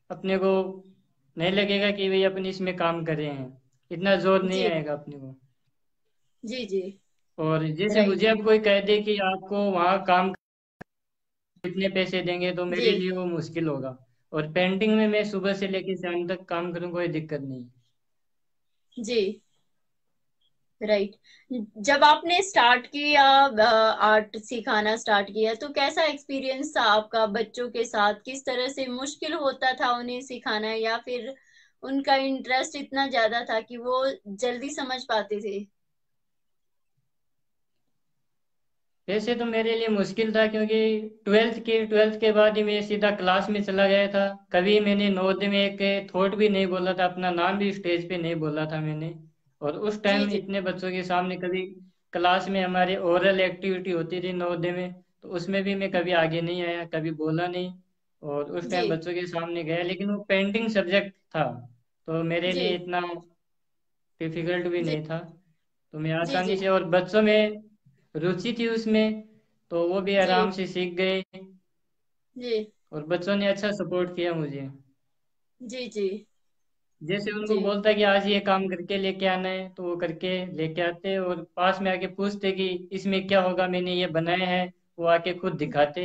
अपने को नहीं लगेगा कि भाई अपन इसमें काम कर रहे हैं, इतना जोर नहीं जी आएगा अपने को। जी जी और जैसे मुझे राइट। अब कोई कह दे कि आपको वहाँ काम इतने पैसे देंगे, तो जी मेरे लिए वो मुश्किल होगा। और पेंटिंग में मैं सुबह से लेके शाम तक काम करूँ, कोई दिक्कत नहीं। जी राइट। जब आपने स्टार्ट किया, आर्ट सिखाना स्टार्ट किया, तो कैसा एक्सपीरियंस था आपका बच्चों के साथ? किस तरह से मुश्किल होता था उन्हें सिखाना, या फिर उनका इंटरेस्ट इतना ज्यादा था कि वो जल्दी समझ पाते थे? वैसे तो मेरे लिए मुश्किल था, क्योंकि ट्वेल्थ के बाद ही मैं सीधा क्लास में चला गया था। कभी मैंने नवोदय में एक थॉट भी नहीं बोला था, अपना नाम भी स्टेज पे नहीं बोला था मैंने। और उस जी टाइम जी इतने बच्चों के सामने कभी, क्लास में हमारे ओरल एक्टिविटी होती थी नवोदय में, तो उसमें भी मैं कभी आगे नहीं आया, कभी बोला नहीं। और उस जी टाइम बच्चों के सामने गया, लेकिन वो पेंटिंग सब्जेक्ट था, तो मेरे जी लिए इतना डिफिकल्ट भी जी नहीं था। तो मैं जी आसानी जी से, और बच्चों में रुचि थी उसमें, तो वो भी जी आराम से सीख गए। जी और बच्चों ने अच्छा सपोर्ट किया मुझे। जी जी जैसे उनको जी बोलता कि आज ये काम करके लेके आना है, तो वो करके लेके आते, और पास में आके पूछते कि इसमें क्या होगा, मैंने ये बनाया है। वो आके खुद दिखाते।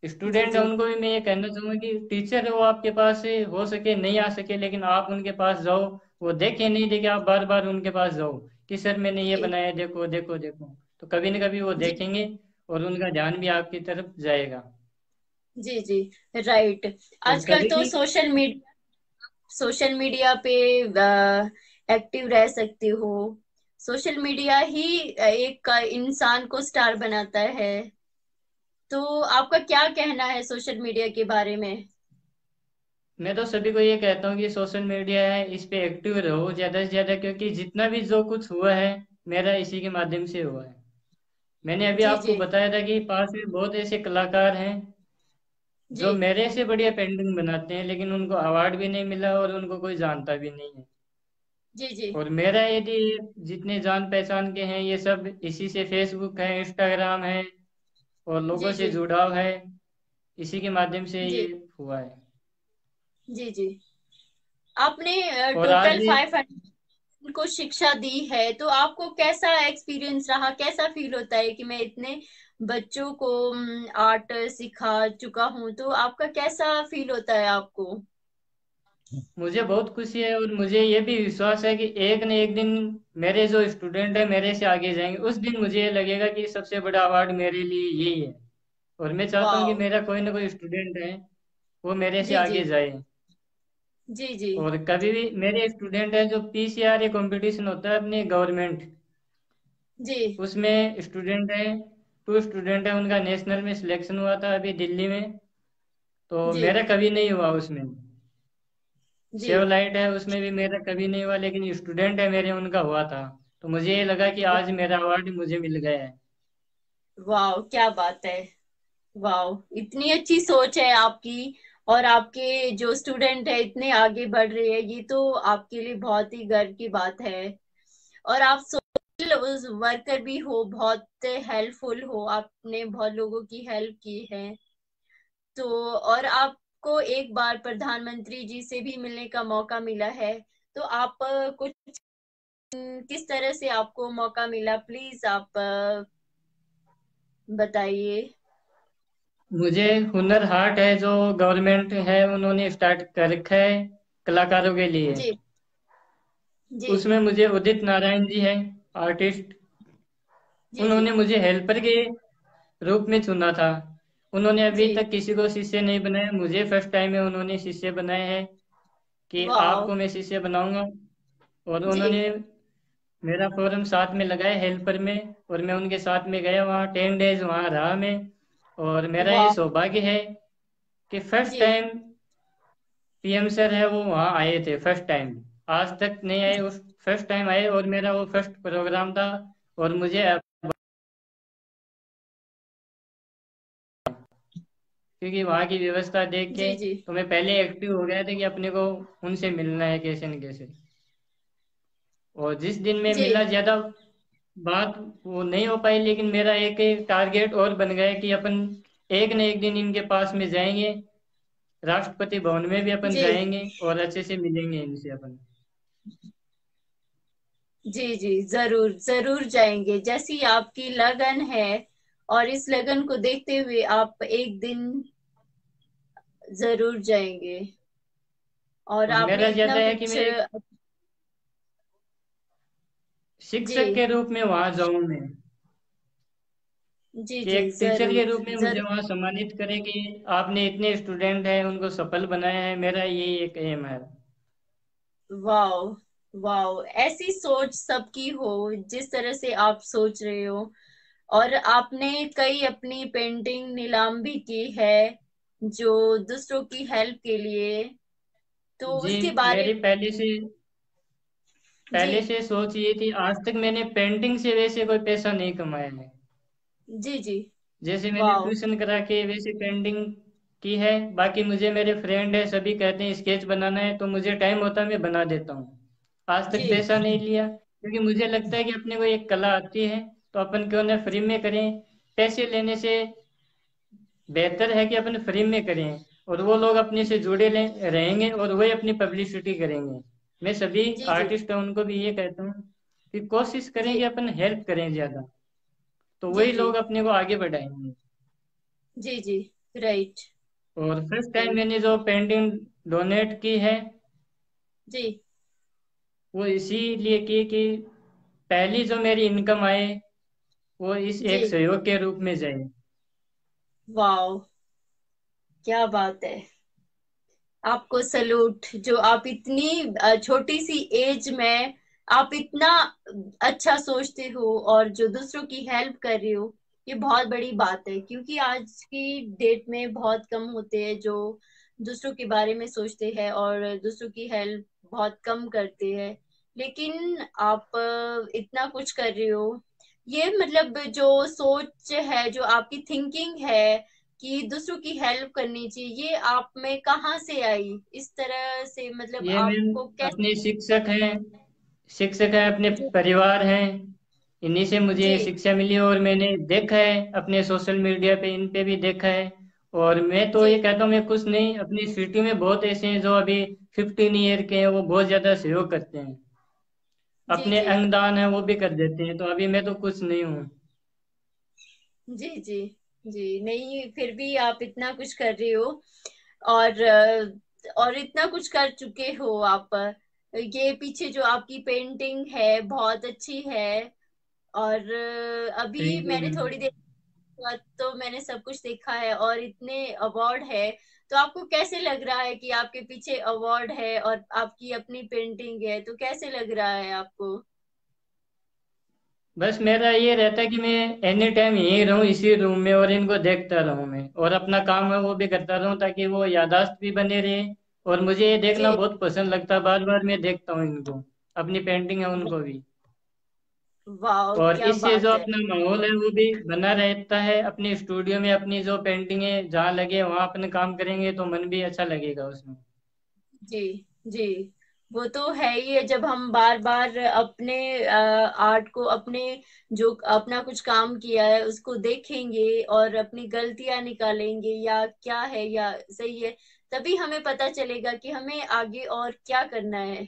जी स्टूडेंट है, जी उनको भी मैं ये कहना चाहूंगा कि टीचर है वो आपके पास से हो सके नहीं आ सके, लेकिन आप उनके पास जाओ। वो देखे नहीं देखे, आप बार बार उनके पास जाओ कि सर मैंने ये जी बनाया, देखो देखो देखो। तो कभी ना कभी वो जी देखेंगे, और उनका ध्यान भी आपकी तरफ जाएगा। जी जी राइट। और आजकल कभी तो भी, सोशल मीडिया पे एक्टिव रह सकते हो। सोशल मीडिया ही एक इंसान को स्टार बनाता है। तो आपका क्या कहना है सोशल मीडिया के बारे में? मैं तो सभी को ये कहता हूँ कि सोशल मीडिया है, इस पे एक्टिव रहो ज्यादा से ज्यादा, क्योंकि जितना भी जो कुछ हुआ है, मेरा इसी के माध्यम से हुआ है। मैंने अभी जी आपको जी बताया था कि पास में बहुत ऐसे कलाकार हैं जी जो मेरे से बढ़िया पेंटिंग बनाते हैं, लेकिन उनको अवार्ड भी नहीं मिला और उनको कोई जानता भी नहीं है। जी जी और मेरा यदि, जितने जान पहचान के हैं ये सब इसी से, फेसबुक है, इंस्टाग्राम है, और लोगों जी से जी जुड़ाव है, इसी के माध्यम से जी ये हुआ है। जी जी आपने और आज, टोटल 500 को शिक्षा दी है, तो आपको कैसा एक्सपीरियंस रहा? कैसा फील होता है कि मैं इतने बच्चों को आर्ट सिखा चुका हूँ? तो आपका कैसा फील होता है आपको? मुझे बहुत खुशी है, और मुझे ये भी विश्वास है कि एक न एक दिन मेरे जो स्टूडेंट है मेरे से आगे जाएंगे, उस दिन मुझे ये लगेगा कि सबसे बड़ा अवार्ड मेरे लिए यही है। और मैं चाहता हूँ कि वाह। मेरा कोई ना कोई स्टूडेंट है, वो मेरे से जी जी आगे जाए। जी जी और कभी भी मेरे स्टूडेंट है जो पीसीआर ये कंपटीशन होता है अपने गवर्नमेंट, जी उसमें स्टूडेंट है, 2 स्टूडेंट है, उनका नेशनल में सिलेक्शन हुआ था अभी दिल्ली में। तो जी मेरा कभी नहीं हुआ उसमें। जी सेव लाइट है, उसमें भी मेरा कभी नहीं हुआ, लेकिन स्टूडेंट है मेरे, उनका हुआ था। तो मुझे ये लगा कि आज मेरा अवार्ड मुझे मिल गया है। वाह, क्या बात है! वाह, इतनी अच्छी सोच है आपकी। और आपके जो स्टूडेंट है इतने आगे बढ़ रहे हैं, ये तो आपके लिए बहुत ही गर्व की बात है। और आप सोशल उस वर्कर भी हो, बहुत हेल्पफुल हो, आपने बहुत लोगों की हेल्प की है। तो और आपको एक बार प्रधानमंत्री जी से भी मिलने का मौका मिला है। तो आप कुछ किस तरह से आपको मौका मिला, प्लीज आप बताइए। मुझे हुनर हाट है जो गवर्नमेंट है, उन्होंने स्टार्ट कर रखा है कलाकारों के लिए। जी जी उसमें मुझे उदित नारायण जी है, आर्टिस्ट, जी जी उन्होंने मुझे हेल्पर के रूप में चुना था। उन्होंने अभी जी तक किसी को शिष्य नहीं बनाया, मुझे फर्स्ट टाइम में उन्होंने शिष्य बनाए हैं कि वाह। आपको मैं शिष्य बनाऊंगा। और जी उन्होंने मेरा फॉर्म साथ में लगाया हेल्पर में, और मैं उनके साथ में गया वहाँ, 10 डेज वहाँ रहा मैं। और मेरा ये वाह। सौभाग्य है कि फर्स्ट जी टाइम पीएम सर है वो वहाँ आए थे, फर्स्ट टाइम। आज तक नहीं आए, उस फर्स्ट टाइम आए, और मेरा वो फर्स्ट प्रोग्राम था। और मुझे क्योंकि वहाँ की व्यवस्था देख के, जी जी तो मैं पहले एक्टिव हो गया था कि अपने को उनसे मिलना है कैसे न कैसे। और जिस दिन मैं जी मिला, ज्यादा बात वो नहीं हो पाई, लेकिन मेरा एक एक टारगेट और बन गया कि अपन एक न एक दिन इनके पास में जाएंगे, राष्ट्रपति भवन में भी अपन जी जाएंगे, और अच्छे से मिलेंगे इनसे अपन। जी जी जरूर जरूर जाएंगे, जैसी आपकी लगन है। और इस लगन को देखते हुए आप एक दिन जरूर जाएंगे। और और आपने मेरा इतना ज्यादा है कि कुछ। मैं एक शिक्षक जी के रूप में वहां जाऊं मैं, जी कि जी एक टीचर के जरूर रूप में मुझे जरूर। वहां सम्मानित करें कि आपने इतने स्टूडेंट हैं उनको सफल बनाया है। मेरा यही एक एम है। वाओ। वाओ, ऐसी सोच सबकी हो जिस तरह से आप सोच रहे हो। और आपने कई अपनी पेंटिंग नीलाम भी की है जो दूसरों की हेल्प के लिए। तो जी, उसके बारे मेरी जी पहले से सोच ये थी। आज तक मैंने पेंटिंग से वैसे कोई पैसा नहीं कमाया है। जी जी। जैसे मैंने वाह। ट्यूशन करा के वैसे पेंटिंग की है। बाकी मुझे मेरे फ्रेंड है सभी कहते हैं स्केच बनाना है, तो मुझे टाइम होता है मैं बना देता हूँ। आज तक जी पैसा नहीं लिया, क्योंकि मुझे लगता है कि अपने को एक कला आती है तो अपन क्यों ना फ्री में करें। पैसे लेने से बेहतर है कि अपन फ्री में करें, और वो लोग अपने से रहेंगे और वही अपनी पब्लिसिटी करेंगे। मैं सभी जी जी आर्टिस्ट हैं उनको भी ये कहता हूँ कि कोशिश करें जी कि अपन हेल्प करें ज्यादा, तो जी वही जी लोग अपने को आगे बढ़ाएंगे। जी जी। राइट। और फर्स्ट टाइम राइट। मैंने जो पेंटिंग डोनेट की है, जी वो इसीलिए की कि पहली जो मेरी इनकम आए वो इस जी। एक सहयोग के रूप में जाए। वाह, क्या बात है। आपको सलूट, जो आप इतनी छोटी सी एज में आप इतना अच्छा सोचते हो और जो दूसरों की हेल्प कर रहे हो, ये बहुत बड़ी बात है। क्योंकि आज की डेट में बहुत कम होते हैं जो दूसरों के बारे में सोचते हैं और दूसरों की हेल्प बहुत कम करते हैं। लेकिन आप इतना कुछ कर रहे हो, ये मतलब जो सोच है, जो आपकी थिंकिंग है कि दूसरों की हेल्प करनी चाहिए, ये आप में कहाँ से आई इस तरह से, मतलब ये मैम आपको कैसे? अपने शिक्षक हैं अपने जी परिवार हैं, इन्हीं से मुझे ये जी शिक्षा मिली। और मैंने देखा है अपने सोशल मीडिया पे, इन पे भी देखा है। और मैं तो जी ये कहता हूँ मैं कुछ नहीं, अपनी सिटी में बहुत ऐसे हैं जो अभी 15 ईयर के हैं, वो बहुत ज्यादा सहयोग करते हैं। जी अपने जी अंगदान है वो भी कर देते हैं, तो अभी मैं तो कुछ नहीं हूँ। जी जी जी। नहीं, फिर भी आप इतना कुछ कर रहे हो और और इतना कुछ कर चुके हो आप। ये पीछे जो आपकी पेंटिंग है बहुत अच्छी है। और अभी थैंक यू मैंने मैम। थोड़ी देर बाद तो मैंने सब कुछ देखा है और इतने अवार्ड है। तो आपको कैसे लग रहा है कि आपके पीछे अवार्ड है और आपकी अपनी पेंटिंग है, तो कैसे लग रहा है आपको? बस मेरा ये रहता है कि मैं एनी टाइम यहीं रहूं इसी रूम में, और इनको देखता रहूं मैं, और अपना काम है वो भी करता रहूं, ताकि वो याददाश्त भी बने रहे। और मुझे ये देखना जी। बहुत पसंद लगता है, बार बार मैं देखता हूँ इनको, अपनी पेंटिंग है उनको भी। वाह, और क्या इससे जो बात है। अपना माहौल है वो भी बना रहता है। अपने स्टूडियो में अपनी जो पेंटिंग है जहाँ लगे वहाँ अपने काम करेंगे तो मन भी अच्छा लगेगा उसमें। जी जी। वो तो है ही है, जब हम बार बार अपने आर्ट को, अपने जो अपना कुछ काम किया है उसको देखेंगे और अपनी गलतियां निकालेंगे या क्या है या सही है, तभी हमें पता चलेगा कि हमें आगे और क्या करना है।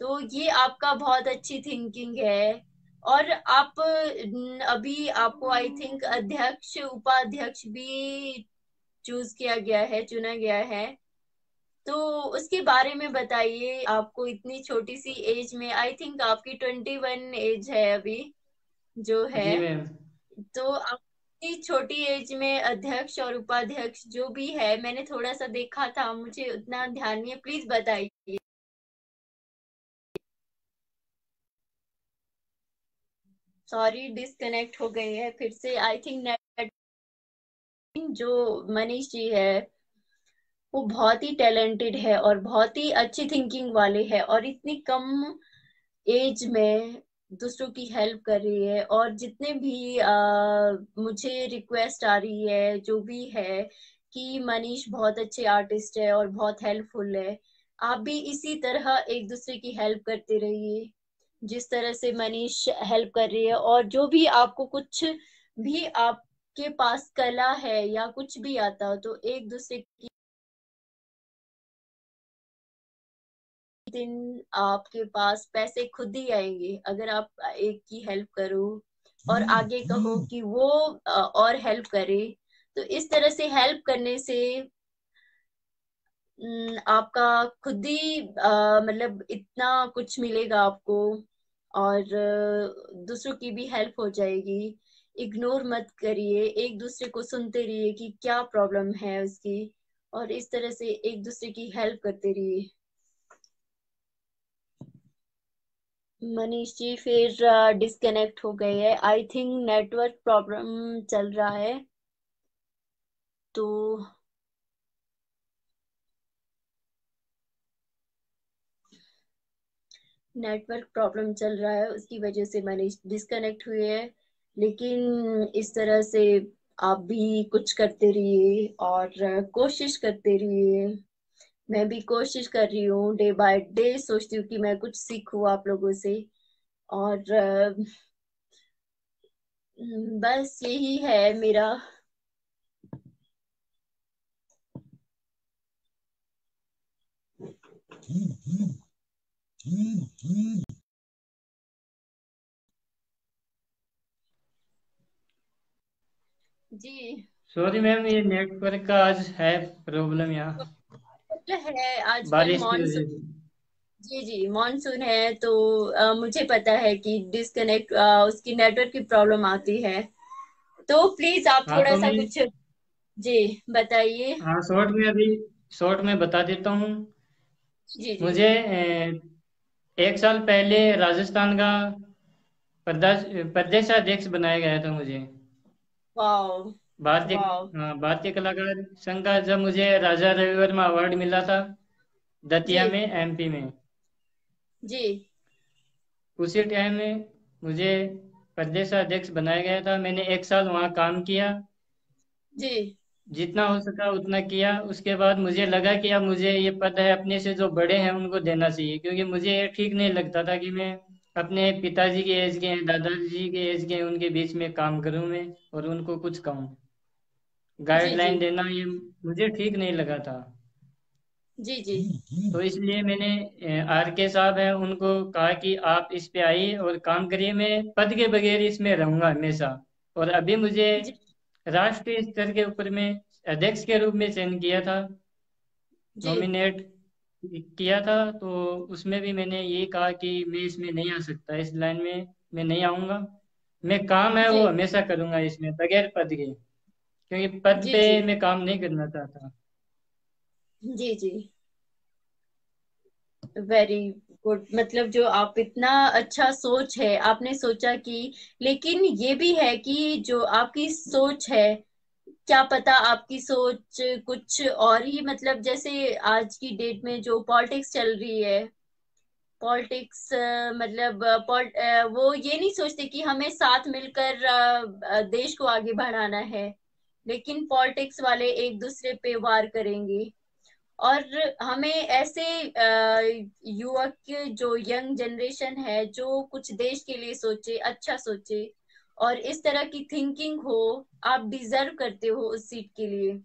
तो ये आपका बहुत अच्छी थिंकिंग है। और आप अभी आपको आई थिंक अध्यक्ष उपाध्यक्ष भी चूज किया गया है, चुना गया है। तो उसके बारे में बताइए। आपको इतनी छोटी सी एज में, आई थिंक आपकी 21 एज है अभी जो है, जी मैम। तो आप इतनी छोटी एज में अध्यक्ष और उपाध्यक्ष जो भी है, मैंने थोड़ा सा देखा था, मुझे उतना ध्यान नहीं है, प्लीज बताइए। सॉरी, डिस्कनेक्ट हो गई है फिर से आई थिंक नेट। जो मनीष जी है वो बहुत ही टैलेंटेड है और बहुत ही अच्छी थिंकिंग वाले है, और इतनी कम एज में दूसरों की हेल्प कर रही है। और जितने भी मुझे रिक्वेस्ट आ रही है जो भी है कि मनीष बहुत अच्छे आर्टिस्ट है और बहुत हेल्पफुल है, आप भी इसी तरह एक दूसरे की हेल्प करते रहिए जिस तरह से मनीष हेल्प कर रही है। और जो भी आपको कुछ भी आपके पास कला है या कुछ भी आता हो, तो एक दूसरे की, दिन आपके पास पैसे खुद ही आएंगे अगर आप एक की हेल्प करो और आगे कहो कि वो और हेल्प करे। तो इस तरह से हेल्प करने से आपका खुद ही मतलब इतना कुछ मिलेगा आपको। और दूसरों की भी हेल्प हो जाएगी। इग्नोर मत करिए, एक दूसरे को सुनते रहिए कि क्या प्रॉब्लम है उसकी, और इस तरह से एक दूसरे की हेल्प करते रहिए। मनीष जी फिर डिस्कनेक्ट हो गए हैं, आई थिंक नेटवर्क प्रॉब्लम चल रहा है। तो नेटवर्क प्रॉब्लम चल रहा है, उसकी वजह से मनीष डिस्कनेक्ट हुए हैं। लेकिन इस तरह से आप भी कुछ करते रहिए और कोशिश करते रहिए। मैं भी कोशिश कर रही हूँ, डे बाय डे सोचती हूँ कि मैं कुछ सीखूं आप लोगों से। और बस यही है मेरा। जी। सॉरी मैम, ये नेटवर्क का आज है प्रॉब्लम यहाँ, तो है आजकल बारिश की मॉनसून। वजह से। जी जी, मॉनसून है तो मुझे पता है कि डिस्कनेक्ट उसकी नेटवर्क की प्रॉब्लम आती है। तो प्लीज आप हाँ थोड़ा तो सा मैं, कुछ जी बताइए। हाँ शॉर्ट में बता देता हूँ। जी जी। मुझे 1 साल पहले राजस्थान का प्रदेश प्रदेशाध्यक्ष बनाया गया था मुझे। वाओ। भारतीय, वाओ। हाँ, भारतीय कलाकार संघ का जब मुझे राजा रवि वर्मा अवार्ड मिला था दतिया जी में, एमपी में। जी उसी टाइम में मुझे प्रदेशाध्यक्ष बनाया गया था। मैंने 1 साल वहाँ काम किया, जी जितना हो सका उतना किया। उसके बाद मुझे लगा कि अब मुझे ये पद है अपने से जो बड़े हैं उनको देना चाहिए, क्योंकि मुझे ये ठीक नहीं लगता था कि मैं अपने पिताजी के एज के हैं, दादाजी के एज के हैं, उनके बीच में काम करूं मैं और उनको कुछ कहूं। जी जी गाइडलाइन देना ये मुझे ठीक नहीं लगा था। जी जी तो इसलिए मैंने आर के साहब हैं उनको कहा कि आप इस पे आइए और काम करिए, मैं पद के बगैर इसमें रहूंगा हमेशा। और अभी मुझे जी राष्ट्रीय स्तर के ऊपर में अध्यक्ष के रूप में चयन किया था, जी नॉमिनेट किया था। तो उसमें भी मैंने यही कहा कि मैं इसमें नहीं आ सकता, इस लाइन में मैं नहीं आऊंगा। मैं काम है वो जी हमेशा करूंगा इसमें बगैर पद के, क्योंकि पद जी पे जी मैं काम नहीं करना चाहता। जी जी। वेरी गुड, मतलब जो आप इतना अच्छा सोच है आपने सोचा कि, लेकिन ये भी है कि जो आपकी सोच है, क्या पता आपकी सोच कुछ और ही, मतलब जैसे आज की डेट में जो पॉलिटिक्स चल रही है, पॉलिटिक्स मतलब वो ये नहीं सोचते कि हमें साथ मिलकर देश को आगे बढ़ाना है। लेकिन पॉलिटिक्स वाले एक दूसरे पे वार करेंगे। और हमें ऐसे युवक, जो यंग जनरेशन है जो कुछ देश के लिए सोचे, अच्छा सोचे और इस तरह की थिंकिंग हो, आप डिजर्व करते हो उस सीट के लिए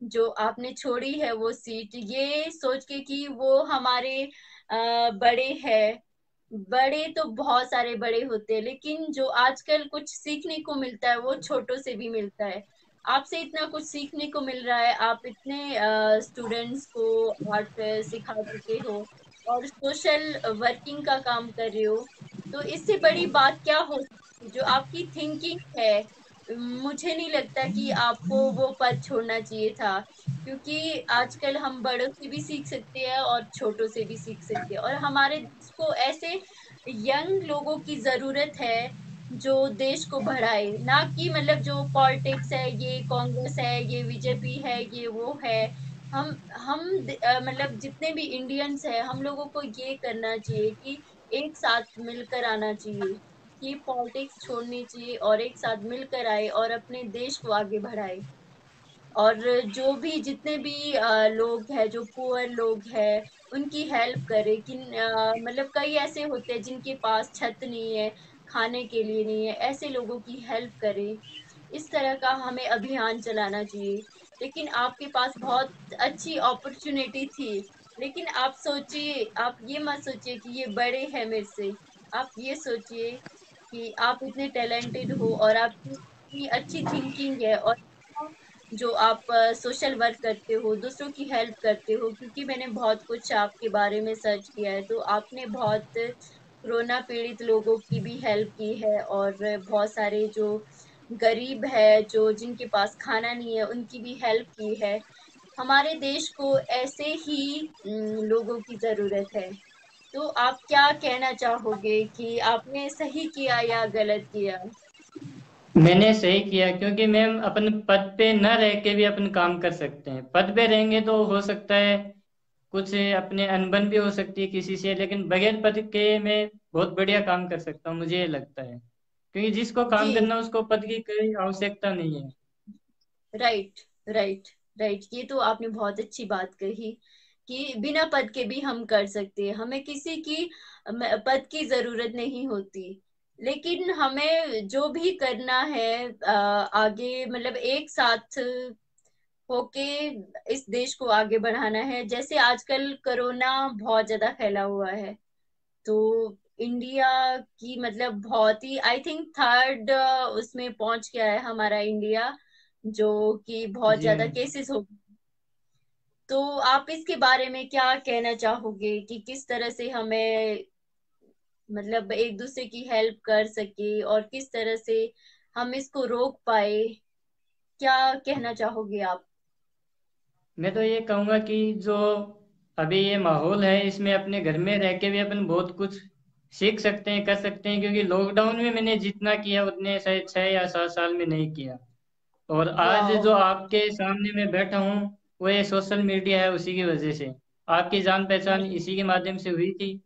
जो आपने छोड़ी है, वो सीट ये सोच के कि वो हमारे बड़े हैं। बड़े तो बहुत सारे बड़े होते हैं, लेकिन जो आजकल कुछ सीखने को मिलता है वो छोटों से भी मिलता है। आपसे इतना कुछ सीखने को मिल रहा है, आप इतने स्टूडेंट्स को आर्ट सिखा चुके हो और सोशल वर्किंग का काम कर रहे हो। तो इससे बड़ी बात क्या हो सकती है? जो आपकी थिंकिंग है, मुझे नहीं लगता कि आपको वो पद छोड़ना चाहिए था। क्योंकि आजकल हम बड़ों से भी सीख सकते हैं और छोटों से भी सीख सकते हैं, और हमारे देश को ऐसे यंग लोगों की जरूरत है जो देश को बढ़ाए, ना कि मतलब जो पॉलिटिक्स है, ये कांग्रेस है, ये बीजेपी है, ये वो है। मतलब जितने भी इंडियंस हैं, हम लोगों को ये करना चाहिए कि एक साथ मिलकर आना चाहिए, कि पॉलिटिक्स छोड़नी चाहिए और एक साथ मिलकर आए और अपने देश को आगे बढ़ाए। और जो भी जितने भी लोग हैं, जो पुअर लोग हैं, उनकी हेल्प करे कि मतलब कई ऐसे होते हैं जिनके पास छत नहीं है, खाने के लिए नहीं है, ऐसे लोगों की हेल्प करे। इस तरह का हमें अभियान चलाना चाहिए। लेकिन आपके पास बहुत अच्छी अपॉर्चुनिटी थी, लेकिन आप सोचिए, आप ये मत सोचिए कि ये बड़े हैं मेरे से। आप ये सोचिए कि आप इतने टैलेंटेड हो और आपकी इतनी अच्छी थिंकिंग है, और जो आप सोशल वर्क करते हो, दूसरों की हेल्प करते हो। क्योंकि मैंने बहुत कुछ आपके बारे में सर्च किया है, तो आपने बहुत कोरोना पीड़ित लोगों की भी हेल्प की है, और बहुत सारे जो गरीब है, जो जिनके पास खाना नहीं है, उनकी भी हेल्प की है। हमारे देश को ऐसे ही लोगों की जरूरत है। तो आप क्या कहना चाहोगे कि आपने सही किया या गलत किया? मैंने सही किया, क्योंकि मैम अपन पद पे न रह के भी अपन काम कर सकते हैं। पद पे रहेंगे तो हो सकता है कुछ अपने अनबन भी हो सकती है किसी से, लेकिन बगैर पद के मैं बहुत बढ़िया काम कर सकता हूँ, मुझे ये लगता है। क्योंकि जिसको काम जी। करना है उसको पद की कोई आवश्यकता नहीं है। राइट, राइट, राइट, ये तो आपने बहुत अच्छी बात कही कि बिना पद के भी हम कर सकते हैं, हमें किसी की पद की जरूरत नहीं होती। लेकिन हमें जो भी करना है आगे, मतलब एक साथ होके इस देश को आगे बढ़ाना है। जैसे आजकल कोरोना बहुत ज्यादा फैला हुआ है, तो इंडिया की मतलब बहुत ही, आई थिंक थर्ड उसमें पहुंच गया है हमारा इंडिया, जो कि बहुत जी ज्यादा मैम। केसेस हो। तो आप इसके बारे में क्या कहना चाहोगे कि किस तरह से हमें मतलब एक दूसरे की हेल्प कर सके और किस तरह से हम इसको रोक पाए? क्या कहना चाहोगे आप? मैं तो ये कहूँगा कि जो अभी ये माहौल है, इसमें अपने घर में रह के भी अपन बहुत कुछ सीख सकते हैं, कर सकते हैं। क्योंकि लॉकडाउन में मैंने जितना किया उतने शायद 6 या 7 साल में नहीं किया। और आज वाह। जो आपके सामने मैं बैठा हूँ, वो ये सोशल मीडिया है, उसी की वजह से। आपकी जान पहचान इसी के माध्यम से हुई थी।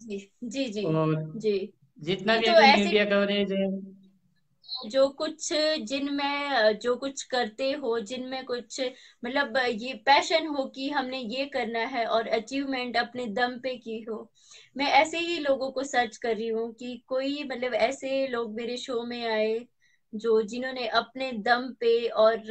जी, जी, जी, और जी। जितना ये भी तो अभी ऐसे मीडिया कवरेज है। जो कुछ जिनमें जो कुछ करते हो, जिनमें कुछ मतलब ये पैशन हो कि हमने ये करना है और अचीवमेंट अपने दम पे की हो, मैं ऐसे ही लोगों को सर्च कर रही हूँ कि कोई मतलब ऐसे लोग मेरे शो में आए जो जिन्होंने अपने दम पे और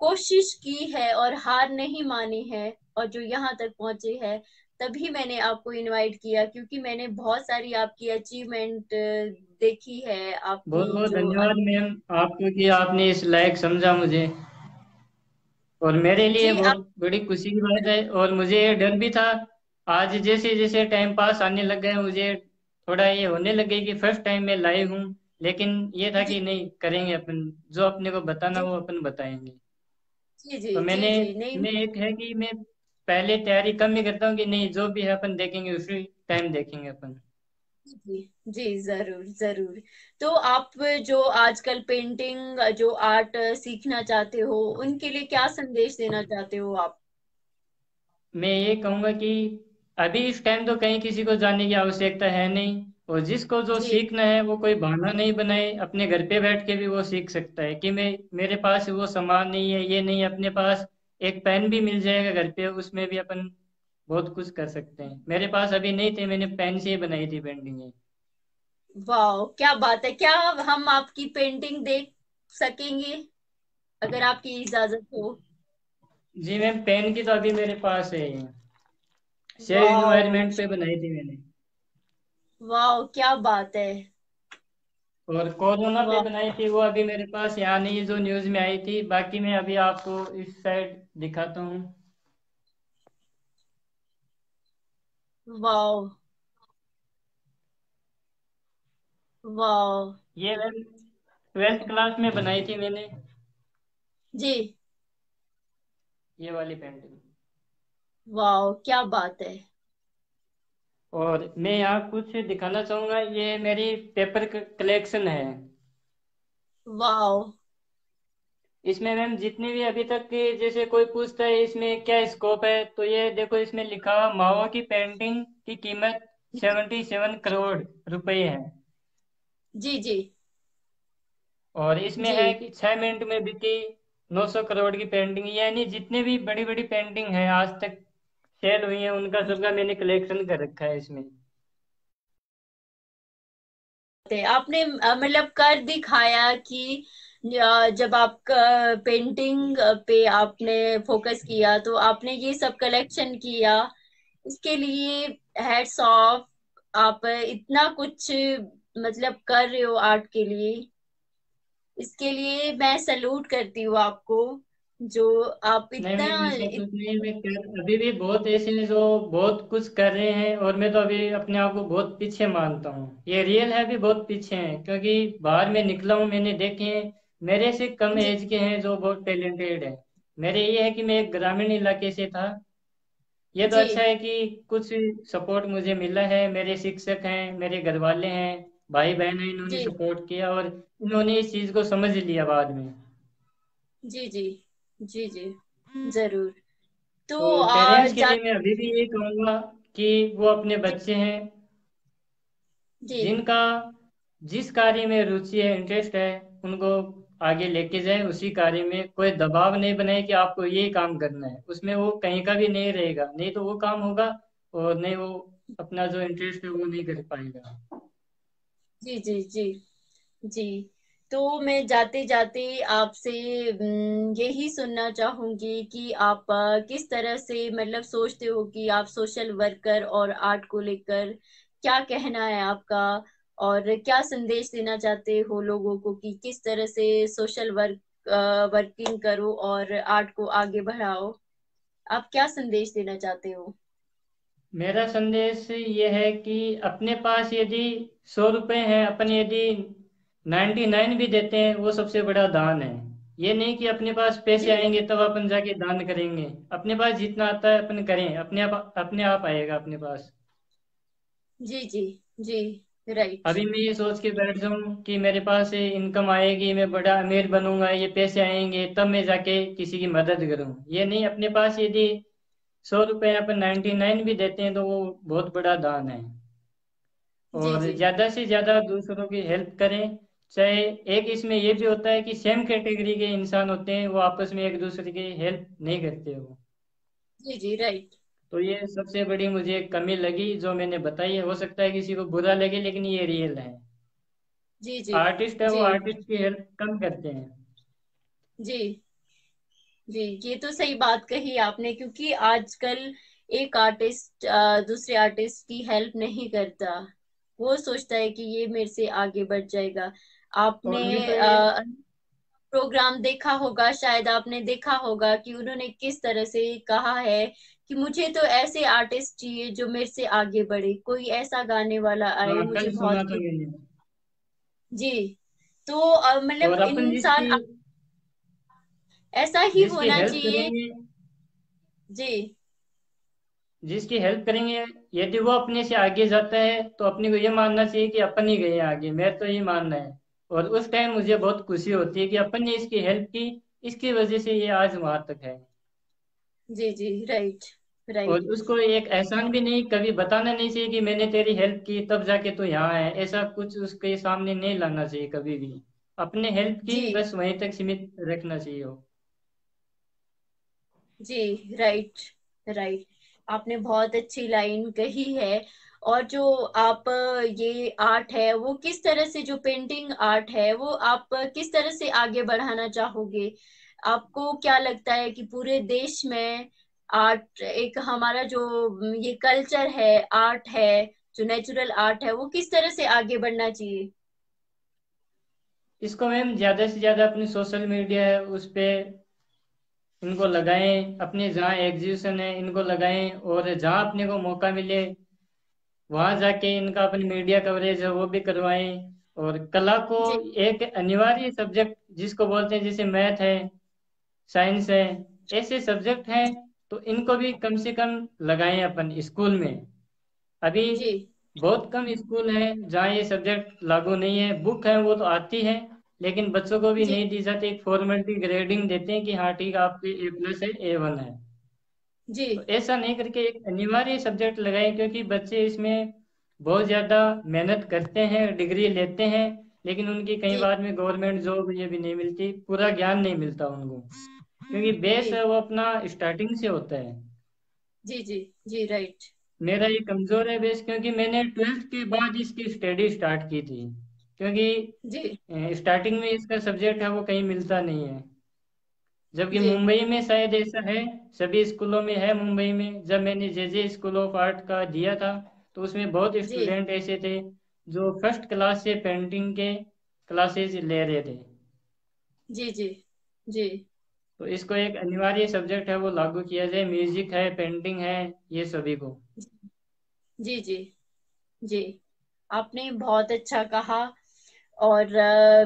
कोशिश की है और हार नहीं मानी है और जो यहाँ तक पहुंचे हैं। तभी मैंने आपको इनवाइट किया, क्योंकि मैंने बहुत सारी आपकी अचीवमेंट देखी है, बहुत आपकी बहुत जो धन्यवाद मैम आपको कि आपने इस लायक समझा मुझे। और मेरे लिए जी। बहुत बड़ी खुशी की बात है। और मुझे ये डर भी था। आज जैसे जैसे टाइम पास आने लग गया, मुझे थोड़ा ये होने लगे कि फर्स्ट टाइम मैं लाइव हूँ। लेकिन ये था जी, कि नहीं, करेंगे अपन, जो अपने को बताना जी, वो अपन बताएंगे। जी, जी, तो जी, मैंने जी, नहीं। मैं एक है कि मैं पहले तैयारी कम ही करता हूँ कि नहीं, जो भी है अपन देखेंगे, उसी टाइम देखेंगे अपन। जी, जी, जरूर, जरूर। तो आप जो आजकल पेंटिंग जो आर्ट सीखना चाहते हो, उनके लिए क्या संदेश देना चाहते हो आप? मैं ये कहूंगा कि अभी इस टाइम तो कहीं किसी को जाने की आवश्यकता है नहीं। और जिसको जो जी, सीखना है वो कोई बहाना नहीं बनाए, अपने घर पे बैठ के भी वो सीख सकता है। कि मैं, मेरे पास वो सामान नहीं है, ये नहीं है, अपने पास एक पेन भी मिल जाएगा घर पे, उसमें भी अपन बहुत कुछ कर सकते हैं। मेरे पास अभी नहीं थे, मैंने पेन से ही बनाई थी पेंटिंग। वाह, क्या बात है! क्या हम आपकी पेंटिंग देख सकेंगे अगर आपकी इजाजत हो? जी मैम, पेन की तो अभी मेरे पास है ये। शेयर वाह, इन्वायरमेंट पे बनाई थी मैंने। वाह, क्या बात है! और कोरोना पे वाह, बनाई थी, वो अभी मेरे पास यहाँ नहीं है, जो न्यूज में आई थी। बाकी मैं अभी आपको इस साइड दिखाता हूँ। वाह, वाह। ये मैम 12th क्लास में बनाई थी मैंने, जी। ये वाली पेंटिंग। वाह, क्या बात है! और मैं यहाँ कुछ दिखाना चाहूंगा, ये मेरी पेपर कलेक्शन है। वाह। इसमें मैम जितने भी अभी तक के, जैसे कोई पूछता है इसमें क्या स्कोप है, तो ये देखो, इसमें लिखा हुआ माओ की पेंटिंग की कीमत 77 करोड़ रुपए है। जी, जी, और इसमें जी, है कि 6 मिनट में बिकी 900 करोड़ की पेंटिंग। यानी जितने भी बड़ी बड़ी पेंटिंग है आज तक सेल हुई है, उनका सबका मैंने कलेक्शन कर रखा है इसमें। आपने मतलब कर दिखाया कि जब आप पेंटिंग पे आपने फोकस किया तो आपने ये सब कलेक्शन किया। इसके लिए हेड्स ऑफ। आप इतना कुछ मतलब कर रहे हो आर्ट के लिए, इसके लिए मैं सैल्यूट करती हूँ आपको, जो आप नहीं इतना। मैम, ऐसा कुछ नहीं है। मैं अभी भी बहुत ऐसे हैं जो बहुत कुछ कर रहे हैं, और मैं तो अभी अपने आप को बहुत पीछे मानता हूँ। ये रियल है, अभी बहुत पीछे हैं, क्योंकि बाहर में निकला हूँ, मैंने देखे हैं। मेरे से कम जी, एज के हैं जो बहुत टैलेंटेड है। मेरे ये है कि मैं एक ग्रामीण इलाके से था। ये तो जी अच्छा है कि कुछ सपोर्ट मुझे मिला है, मेरे शिक्षक हैं, मेरे घर वाले हैं, भाई बहन हैं, इन्होंने जी सपोर्ट किया और इन्होंने इस चीज को समझ लिया बाद में। जी जी जी जी जरूर। तो तो पेरेंट्स के जा लिए मैं अभी भी ये कहूँगा कि वो अपने जी बच्चे हैं जी जिनका जिस कार्य में रुचि है, इंटरेस्ट है, उनको आगे लेके जाए। उसी कार्य में कोई दबाव नहीं बनाए कि आपको ये काम करना है, उसमें वो कहीं का भी नहीं रहेगा, नहीं तो वो काम होगा और नहीं वो अपना जो इंटरेस्ट है वो नहीं कर पाएगा। जी जी जी जी। तो मैं जाते जाते आपसे यही सुनना चाहूंगी कि आप किस तरह से मतलब सोचते हो कि आप सोशल वर्कर और आर्ट को लेकर क्या कहना है आपका, और क्या संदेश देना चाहते हो लोगों को कि किस तरह से सोशल वर्किंग करो और आर्ट को आगे बढ़ाओ। आप क्या संदेश देना चाहते हो? मेरा संदेश ये है कि अपने पास यदि 100 रुपए हैं, अपन यदि 99 भी देते हैं, वो सबसे बड़ा दान है। ये नहीं कि अपने पास पैसे जी आएंगे तब अपन जाके दान करेंगे। अपने पास जितना आता है अपन करें, अपने आप आएगा अपने पास। जी जी जी राइट। अभी मैं ये सोच के बैठ जाऊं कि मेरे पास इनकम आएगी, मैं बड़ा अमीर बनूंगा, ये पैसे आएंगे तब मैं जाके किसी की मदद करूं, ये नहीं। अपने पास यदि 100 रुपए अपन 99 भी देते हैं तो वो बहुत बड़ा दान है। जी और जी ज्यादा से ज्यादा दूसरों की हेल्प करें। चाहे एक इसमें ये भी होता है कि सेम कैटेगरी के इंसान होते हैं, वो आपस में एक दूसरे की हेल्प नहीं करते वो। जी जी राइट। तो ये सबसे बड़ी मुझे कमी लगी जो मैंने बताई है। हो सकता है किसी को बुरा लगे लेकिन ये रियल है। जी जी आर्टिस्ट है वो जी आर्टिस्ट की हेल्प कम करते हैं। जी जी। ये तो सही बात कही आपने, क्योंकि आजकल एक आर्टिस्ट दूसरे आर्टिस्ट की हेल्प नहीं करता। वो सोचता है कि ये मेरे से आगे बढ़ जाएगा। आपने और मैं तो ये प्रोग्राम देखा होगा, शायद आपने देखा होगा कि उन्होंने किस तरह से कहा है कि मुझे तो ऐसे आर्टिस्ट चाहिए जो मेरे से आगे बढ़े, कोई ऐसा गाने वाला आए, हाँ, मुझे कल सुना बहुत था खुश। मैंने। जी। तो मतलब और अपन इंसान जिसकी ऐसा ही जिसकी होना हेल्प चाहिए। करेंगे जी जिसकी हेल्प करेंगे, यदि वो अपने से आगे जाता है तो अपने को ये मानना चाहिए कि अपन ही गए आगे। मैं तो ये मानना है। और उस टाइम मुझे बहुत खुशी होती है कि अपन ने इसकी हेल्प की, इसकी वजह से ये आज वहां तक है। जी जी राइट और राइट। उसको एक एहसान भी नहीं कभी बताना नहीं चाहिए कि मैंने तेरी हेल्प की तब जाके तो यहाँ है, ऐसा कुछ उसके सामने नहीं लाना चाहिए कभी भी। अपने हेल्प की जी बस वहीं तक सीमित रखना चाहिए वो। जी राइट राइट। आपने बहुत अच्छी लाइन कही है। और जो आप ये आर्ट है वो किस तरह से, जो पेंटिंग आर्ट है वो आप किस तरह से आगे बढ़ाना चाहोगे? आपको क्या लगता है कि पूरे देश में आर्ट, एक हमारा जो ये कल्चर है, आर्ट है, जो नेचुरल आर्ट है, वो किस तरह से आगे बढ़ना चाहिए? इसको मैम ज्यादा से ज्यादा अपनी सोशल मीडिया है उस पे इनको लगाएं, अपने जहाँ एग्जीबिशन है इनको लगाएं, और जहाँ अपने को मौका मिले वहां जाके इनका अपनी मीडिया कवरेज है वो भी करवाएं। और कला को जी एक अनिवार्य सब्जेक्ट जिसको बोलते हैं, जैसे मैथ है, साइंस है, ऐसे सब्जेक्ट हैं, तो इनको भी कम से कम लगाएं अपन स्कूल में। अभी जी बहुत कम स्कूल हैं जहाँ ये सब्जेक्ट लागू नहीं है। बुक है वो तो आती है लेकिन बच्चों को भी जी नहीं दी जाती। एक फॉर्मेलिटी ग्रेडिंग देते हैं कि हाँ ठीक है आपके A+ है, A1 है। जी तो ऐसा नहीं करके एक अनिवार्य सब्जेक्ट लगाएं, क्योंकि बच्चे इसमें बहुत ज़्यादा मेहनत करते हैं, डिग्री लेते हैं, लेकिन उनकी कई जी बार में गवर्नमेंट जॉब ये भी नहीं मिलती, पूरा ज्ञान नहीं मिलता उनको, क्योंकि बेस जी है वो अपना स्टार्टिंग से होता है। जी जी जी राइट। मेरा ये कमज़ोर है बेस, क्योंकि मैंने 12th के बाद इसकी स्टडी स्टार्ट की थी, जी क्योंकि स्टार्टिंग में इसका सब्जेक्ट है वो कहीं मिलता नहीं है। जबकि जी मुंबई में शायद ऐसा है, सभी स्कूलों में है। मुंबई में जब मैंने जे स्कूल ऑफ आर्ट का दिया था तो उसमें बहुत जी स्टूडेंट ऐसे थे जो फर्स्ट क्लास से पेंटिंग के क्लासेस ले रहे थे। जी जी जी तो इसको एक अनिवार्य सब्जेक्ट है वो लागू किया जाए। म्यूजिक है, पेंटिंग है, ये सभी को। जी जी जी। आपने बहुत अच्छा कहा। और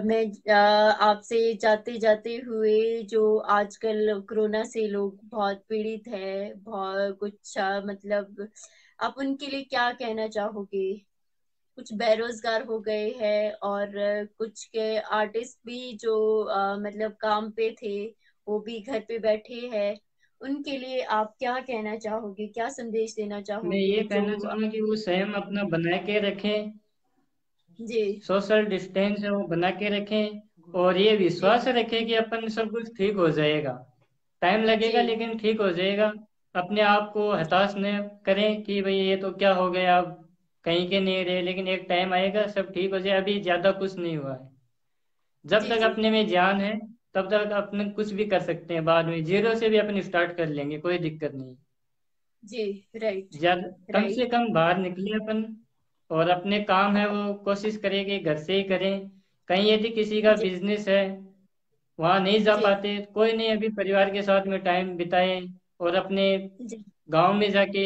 मैं आपसे जाते जाते हुए, जो आजकल कोरोना से लोग बहुत पीड़ित है, बहुत कुछ मतलब आप उनके लिए क्या कहना चाहोगे? कुछ बेरोजगार हो गए हैं, और कुछ के आर्टिस्ट भी जो मतलब काम पे थे, वो भी घर पे बैठे हैं। उनके लिए आप क्या कहना चाहोगे, क्या संदेश देना मैं चाहोगे ये जो? कहना चाहूंगा कि वो स्वयं अपना बना के रखें, जी। सोशल डिस्टेंस है वो बना के रखें, और ये जी। विश्वास रखें कि अपन सब कुछ ठीक हो जाएगा। टाइम जी। लगेगा लेकिन ठीक हो जाएगा। अपने आप को हताश न करें कि भाई ये तो क्या हो गया, अब कहीं के नहीं रहे, लेकिन एक टाइम आएगा सब ठीक हो जाए। अभी ज्यादा कुछ नहीं हुआ है। जब जी। तक जी। अपने में जान है तब तक अपने कुछ भी कर सकते हैं। बाद में जीरो से भी अपन स्टार्ट कर लेंगे, कोई दिक्कत नहीं। जी। राइट। ज्यादा कम से राइट। कम बाहर निकले अपन, और अपने काम है वो कोशिश करें कि घर से ही करें। कहीं यदि किसी का जी। बिजनेस है वहां नहीं जा जी। पाते, कोई नहीं, अभी परिवार के साथ में टाइम बिताएं, और अपने जी। गांव में जाके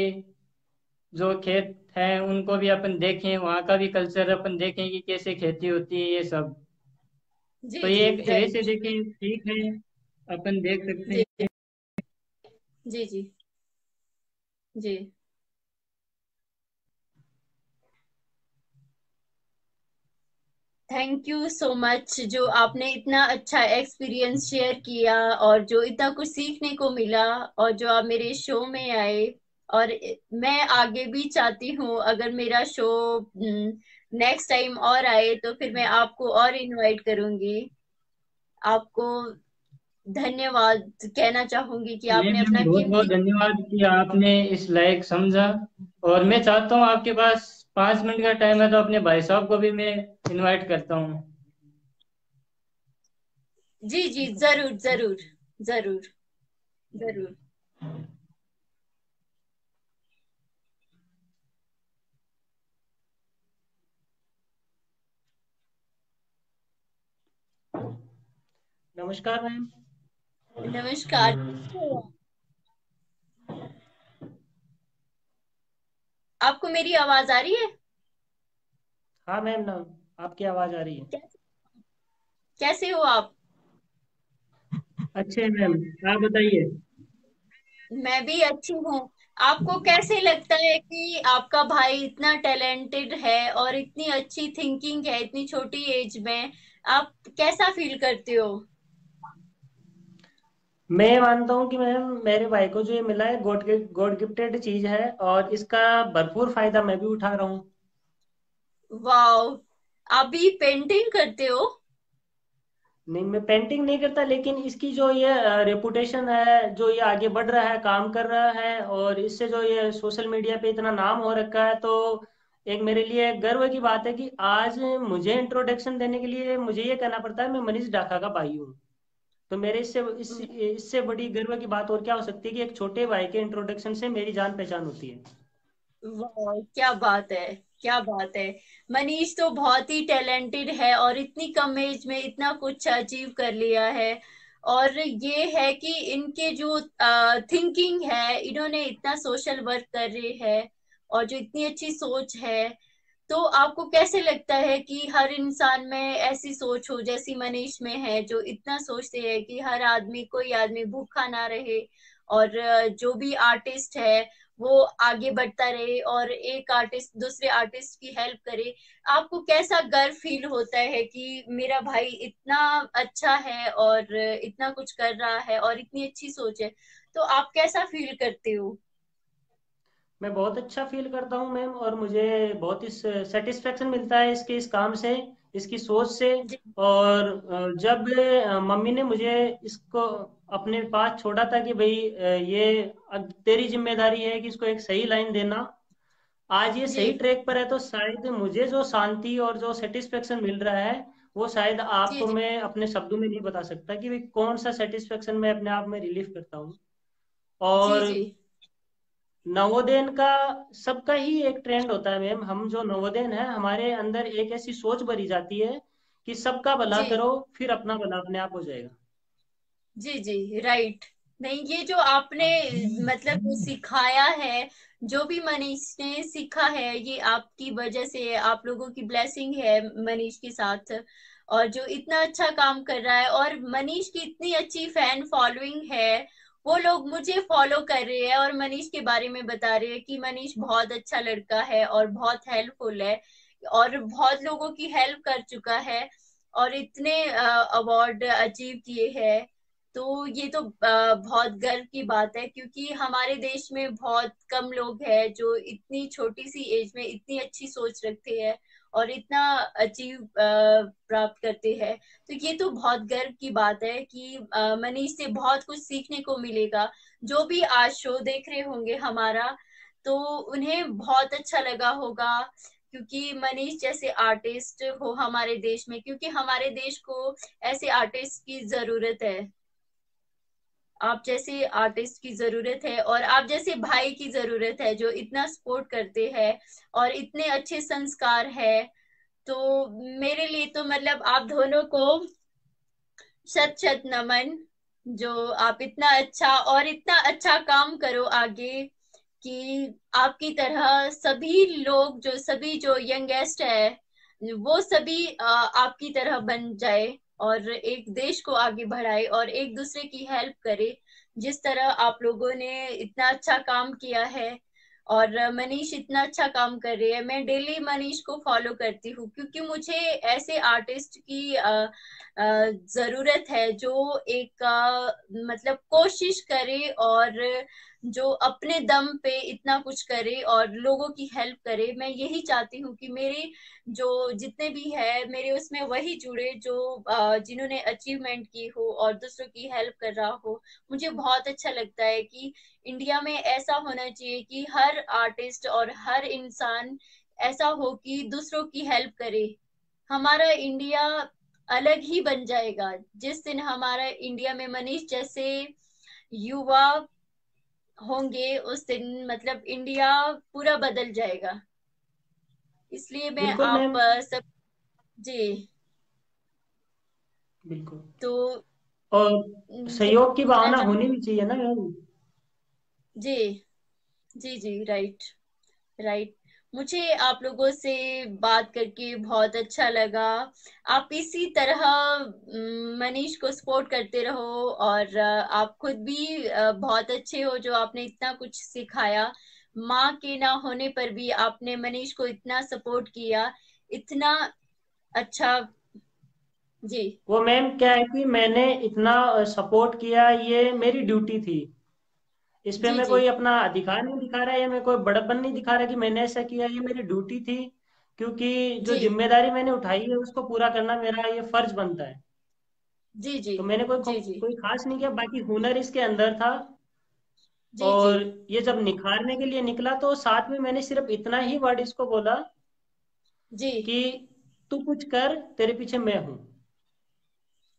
जो खेत हैं उनको भी अपन देखें, वहाँ का भी कल्चर अपन देखें कि कैसे खेती होती है ये सब। तो जी। ये जी। एक वैसे राइट। देखें, ठीक है, अपन देख सकते जी। हैं। जी। जी। जी। थैंक यू सो मच, जो आपने इतना अच्छा एक्सपीरियंस शेयर किया, और जो इतना कुछ सीखने को मिला, और जो आप मेरे शो में आए। और मैं आगे भी चाहती हूँ, अगर मेरा शो नेक्स्ट टाइम और आए तो फिर मैं आपको और इनवाइट करूंगी। आपको धन्यवाद कहना चाहूंगी कि मैं आपने मैम अपना बहुत बहुत कीमती। धन्यवाद कि आपने इस लायक समझा। और मैं चाहता हूँ आपके पास 5 मिनट का टाइम है तो अपने भाई साहब को भी मैं इनवाइट करता हूँ। जी। जी। जरूर जरूर। जरूर। जरूर। नमस्कार मैम। नमस्कार। आपको मेरी आवाज आ रही है? हाँ मैम ना, आपकी आवाज़ आ रही है। कैसे कैसे हो आप? अच्छे मैम, आप बताइए। मैं भी अच्छी हूँ। आपको कैसे लगता है कि आपका भाई इतना टैलेंटेड है और इतनी अच्छी थिंकिंग है इतनी छोटी एज में? आप कैसा फील करते हो? मैं मानता हूँ कि मैम मेरे भाई को जो ये मिला है गॉड गॉड गिफ्टेड चीज है, और इसका भरपूर फायदा मैं भी उठा रहा हूँ। वाओ! आप भी पेंटिंग करते हो? नहीं, मैं पेंटिंग नहीं करता, लेकिन इसकी जो ये रेपुटेशन है, जो ये आगे बढ़ रहा है, काम कर रहा है, और इससे जो ये सोशल मीडिया पे इतना नाम हो रखा है, तो एक मेरे लिए गर्व की बात है कि आज मुझे इंट्रोडक्शन देने के लिए मुझे ये कहना पड़ता है मैं मनीष डाका का भाई हूँ। तो मेरे इससे बड़ी गर्व की बात और क्या हो सकती है कि एक छोटे भाई के इंट्रोडक्शन से मेरी जान पहचान होती है। वाह, क्या बात है! क्या बात है! मनीष तो बहुत ही टैलेंटेड है और इतनी कम एज में इतना कुछ अचीव कर लिया है। और ये है कि इनके जो थिंकिंग है, इन्होंने इतना सोशल वर्क कर रहे हैं, और जो इतनी अच्छी सोच है। तो आपको कैसे लगता है कि हर इंसान में ऐसी सोच हो जैसी मनीष में है, जो इतना सोचते हैं कि हर आदमी, कोई आदमी भूखा ना रहे, और जो भी आर्टिस्ट है वो आगे बढ़ता रहे, और एक आर्टिस्ट दूसरे आर्टिस्ट की हेल्प करे? आपको कैसा गर्व फील होता है कि मेरा भाई इतना अच्छा है और इतना कुछ कर रहा है और इतनी अच्छी सोच है? तो आप कैसा फील करते हो? मैं बहुत अच्छा फील करता हूँ मैम, और मुझे बहुत ही सेटिस्फेक्शन मिलता है इसके इस काम से, इसकी सोच से। जी। और जब मम्मी ने मुझे इसको अपने पास छोड़ा था कि भाई ये अब तेरी जिम्मेदारी है कि इसको एक सही लाइन देना, आज ये जी। सही ट्रैक पर है, तो शायद मुझे जो शांति और जो सेटिस्फेक्शन मिल रहा है वो शायद जी। आपको जी। मैं अपने शब्दों में नहीं बता सकता कि भाई कौन सा सेटिस्फेक्शन मैं अपने आप में रिलीव करता हूँ। जी। और जी। नवोदयन का सबका ही एक ट्रेंड होता है मैम। हम जो नवोदयन है हमारे अंदर एक ऐसी सोच भरी जाती है कि सबका भला जी। करो, फिर अपना भला अपने आप हो जाएगा। जी। जी। राइट। नहीं, ये जो आपने मतलब जो सिखाया है, जो भी मनीष ने सीखा है, ये आपकी वजह से है, आप लोगों की ब्लेसिंग है मनीष के साथ। और जो इतना अच्छा काम कर रहा है, और मनीष की इतनी अच्छी फैन फॉलोइंग है, वो लोग मुझे फॉलो कर रहे हैं और मनीष के बारे में बता रहे हैं कि मनीष बहुत अच्छा लड़का है और बहुत हेल्पफुल है, और बहुत लोगों की हेल्प कर चुका है, और इतने अवार्ड अचीव किए हैं। तो ये तो बहुत गर्व की बात है, क्योंकि हमारे देश में बहुत कम लोग हैं जो इतनी छोटी सी एज में इतनी अच्छी सोच रखते हैं और इतना अचीव प्राप्त करते हैं। तो ये तो बहुत गर्व की बात है कि मनीष से बहुत कुछ सीखने को मिलेगा। जो भी आज शो देख रहे होंगे हमारा, तो उन्हें बहुत अच्छा लगा होगा, क्योंकि मनीष जैसे आर्टिस्ट हो हमारे देश में, क्योंकि हमारे देश को ऐसे आर्टिस्ट की जरूरत है। आप जैसे आर्टिस्ट की जरूरत है, और आप जैसे भाई की जरूरत है जो इतना सपोर्ट करते हैं और इतने अच्छे संस्कार है। तो मेरे लिए तो मतलब आप दोनों को शत शत नमन, जो आप इतना अच्छा और इतना अच्छा काम करो आगे, कि आपकी तरह सभी लोग, जो सभी जो यंगेस्ट है, वो सभी आपकी तरह बन जाए और एक देश को आगे बढ़ाए और एक दूसरे की हेल्प करे, जिस तरह आप लोगों ने इतना अच्छा काम किया है। और मनीष इतना अच्छा काम कर रही है, मैं डेली मनीष को फॉलो करती हूँ, क्योंकि मुझे ऐसे आर्टिस्ट की जरूरत है जो एक मतलब कोशिश करे, और जो अपने दम पे इतना कुछ करे और लोगों की हेल्प करे। मैं यही चाहती हूँ कि मेरे जो जितने भी है मेरे उसमें वही जुड़े जो जिन्होंने अचीवमेंट की हो और दूसरों की हेल्प कर रहा हो। मुझे बहुत अच्छा लगता है कि इंडिया में ऐसा होना चाहिए कि हर आर्टिस्ट और हर इंसान ऐसा हो कि दूसरों की हेल्प करे। हमारा इंडिया अलग ही बन जाएगा जिस दिन हमारा इंडिया में मनीष जैसे युवा होंगे, उस दिन मतलब इंडिया पूरा बदल जाएगा। इसलिए मैं बिल्कुल आप मैम। सब। जी। बिल्कुल। तो और यही सहयोग की पूछना भावना चाह। होनी भी चाहिए ना मैम। जी जी जी, राइट राइट। मुझे आप लोगों से बात करके बहुत अच्छा लगा। आप इसी तरह मनीष को सपोर्ट करते रहो, और आप खुद भी बहुत अच्छे हो जो आपने इतना कुछ सिखाया। माँ के ना होने पर भी आपने मनीष को इतना सपोर्ट किया, इतना अच्छा। जी वो मैम क्या है कि मैंने इतना सपोर्ट किया, ये मेरी ड्यूटी थी। इस पे जी मैं जी कोई अपना अधिकार नहीं दिखा रहा या मैं कोई बड़प्पन नहीं दिखा रहा कि मैंने ऐसा किया, ये मेरी ड्यूटी थी। क्योंकि जो जी जिम्मेदारी मैंने उठाई है उसको पूरा करना मेरा ये फर्ज बनता है। जी जी तो मैंने कोई जी जी कोई खास नहीं किया, बाकी हुनर इसके अंदर था। जी जी और ये जब निखारने के लिए निकला तो साथ में मैंने सिर्फ इतना ही वर्ड इसको बोला जी। कि तू कुछ कर, तेरे पीछे मैं हूँ।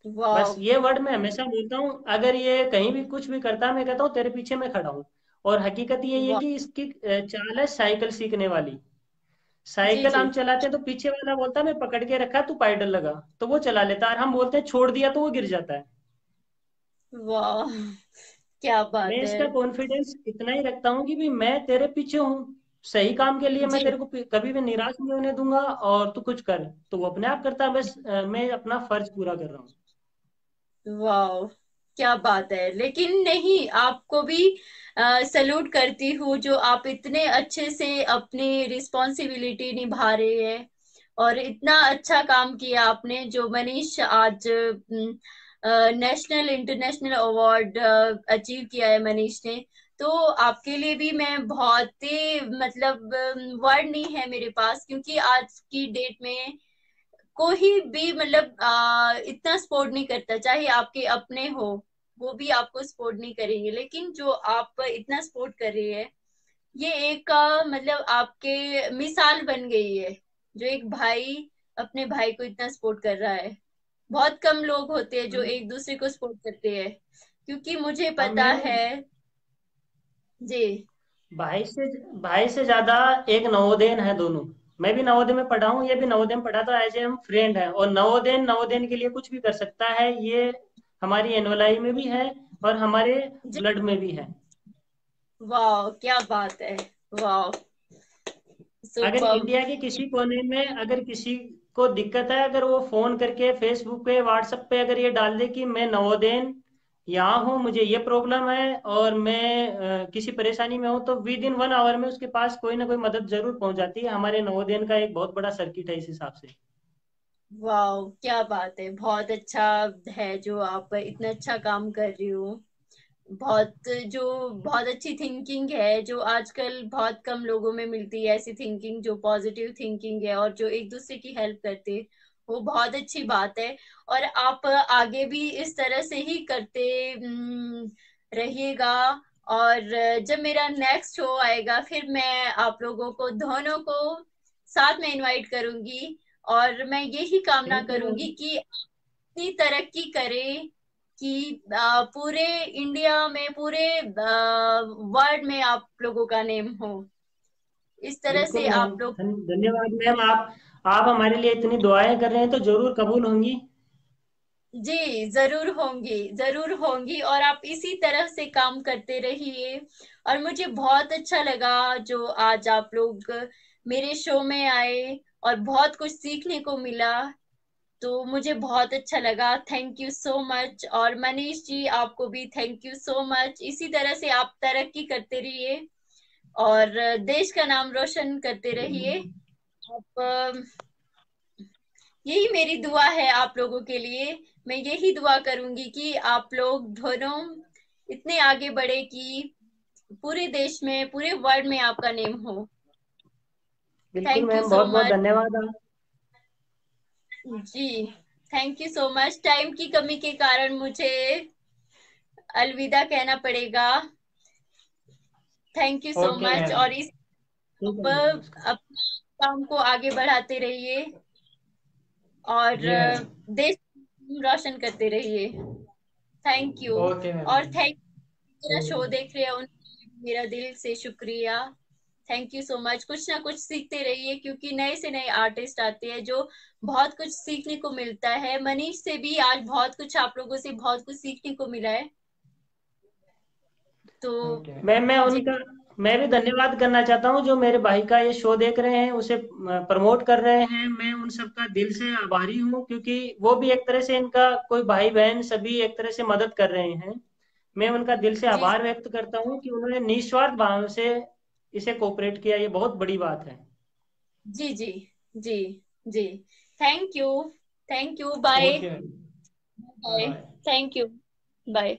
बस वाह। ये वर्ड मैं हमेशा बोलता हूँ, अगर ये कहीं भी कुछ भी करता है मैं कहता हूँ तेरे पीछे मैं खड़ा हूँ। और हकीकत ये है वाह। कि इसकी चाल है साइकिल सीखने वाली। जी साइकिल जी। हम चलाते हैं तो पीछे वाला बोलता है मैं पकड़ के रखा, तू पाइडल लगा। तो वो चला लेता है, और हम बोलते हैं छोड़ दिया, तो वो गिर जाता है। वाह, क्या मैं बात है। इसका कॉन्फिडेंस इतना ही रखता हूँ कि भी मैं तेरे पीछे हूँ। सही काम के लिए मैं जी। तेरे को कभी भी निराश नहीं होने दूंगा, और तू कुछ कर। तो वो अपने आप करता है, बस मैं अपना फर्ज पूरा कर रहा हूँ। वाह, क्या बात है। लेकिन नहीं, आपको भी सल्यूट करती हूँ जो आप इतने अच्छे से अपनी रिस्पॉन्सिबिलिटी निभा रहे हैं, और इतना अच्छा काम किया आपने, जो मनीष आज नेशनल इंटरनेशनल अवार्ड अचीव किया है मनीष ने। तो आपके लिए भी मैं बहुत ही मतलब वर्ड नहीं है मेरे पास, क्योंकि आज की डेट में कोई भी मतलब इतना सपोर्ट नहीं करता, चाहे आपके अपने हो, वो भी आपको सपोर्ट नहीं करेंगे, लेकिन जो आप इतना सपोर्ट कर रही है, ये एक मतलब आपके मिसाल बन गई है, जो एक भाई अपने भाई को इतना सपोर्ट कर रहा है। बहुत कम लोग होते हैं जो हम एक दूसरे को सपोर्ट करते हैं, क्योंकि मुझे हम पता मैम है। जी भाई से भाई से ज्यादा एक नवोदयन है दोनों। मैं भी नवोदय में पढ़ा हूँ, ये भी नवोदय में पढ़ा था, ऐसे हम फ्रेंड हैं। और नवोदयन नवोदयन के लिए कुछ भी कर सकता है, ये हमारी एनवलाई में भी है। और हमारे जी। ब्लड में भी है। वाह, क्या बात है। वाह। अगर सुपर। इंडिया के किसी कोने में अगर किसी को दिक्कत है, अगर वो फोन करके फेसबुक पे व्हाट्सएप पे अगर ये डाल दे कि मैं नवोदय यहाँ हूँ, मुझे ये प्रॉब्लम है और मैं किसी परेशानी में हूँ, तो विद इन 1 आवर में उसके पास कोई ना कोई मदद जरूर पहुंच जाती है। हमारे नवोदय का एक बहुत बड़ा सर्किट है इस हिसाब से। वाह, क्या बात है। बहुत अच्छा है जो आप इतना अच्छा काम कर रही हो। बहुत जो बहुत अच्छी थिंकिंग है जो आजकल बहुत कम लोगों में मिलती है, ऐसी थिंकिंग जो पॉजिटिव थिंकिंग है और जो एक दूसरे की हेल्प करते। वो बहुत अच्छी बात है। और आप आगे भी इस तरह से ही करते रहिएगा। और जब मेरा नेक्स्ट शो आएगा फिर मैं आप लोगों को दोनों को साथ में इनवाइट करूंगी। और मैं यही कामना थैंक यू मैम। करूंगी कि इतनी तरक्की करे कि पूरे इंडिया में, पूरे वर्ल्ड में आप लोगों का नेम हो। इस तरह बिल्कुल से मैम। आप लोग। धन्यवाद मैम। आप हमारे लिए इतनी दुआएं कर रहे हैं तो जरूर कबूल होंगी। जी, जरूर होंगी, जरूर होंगी। और आप इसी तरह से काम करते रहिए। और मुझे बहुत अच्छा लगा जो आज आप लोग मेरे शो में आए और बहुत कुछ सीखने को मिला। तो मुझे बहुत अच्छा लगा। Thank you so much. और मनीष जी, आपको भी थैंक यू सो मच। इसी तरह से आप तरक्की करते रहिए और देश का नाम रोशन करते रहिए। आप यही मेरी दुआ है आप लोगों के लिए। मैं यही दुआ करूंगी कि आप लोग दोनों इतने आगे बढ़े कि पूरे देश में, पूरे वर्ल्ड में आपका नेम हो। बिल्कुल थैंक यू मैम, सो बहुत बहुत मच। धन्यवाद आप। जी, thank you so much. Time की कमी के कारण मुझे अलविदा कहना पड़ेगा। Thank you so okay much. Ma'am. और इस ठीक है आप मैम, नमस्कार। अपना काम को आगे बढ़ाते रहिए और जी मैम। देश का नाम रोशन करते रहिए। Thank you. Okay ma'am. और थैंक मेरा ओके। शो देख रहे हैं उनके लिए भी मेरा दिल से शुक्रिया। Thank you so much. कुछ ना कुछ सीखते रहिए क्योंकि नए से नए आर्टिस्ट आते हैं जो बहुत कुछ सीखने को मिलता है। मनीष से भी आज बहुत कुछ, आप लोगों से बहुत कुछ सीखने को मिला है। तो ओके मैम, जी। मैं भी धन्यवाद करना चाहता हूँ जो मेरे भाई का ये शो देख रहे हैं, उसे प्रमोट कर रहे हैं। मैं उन सबका दिल से आभारी हूँ, क्योंकि वो भी एक तरह से इनका कोई भाई बहन सभी एक तरह से मदद कर रहे हैं। मैं उनका दिल से जी। आभार व्यक्त करता हूँ कि उन्होंने निस्वार्थ भाव से इसे कोऑपरेट किया। ये बहुत बड़ी बात है। जी। जी। जी। जी। Thank you. Thank you. Bye. Okay ma'am. Bye bye. Bye. Thank you. Bye.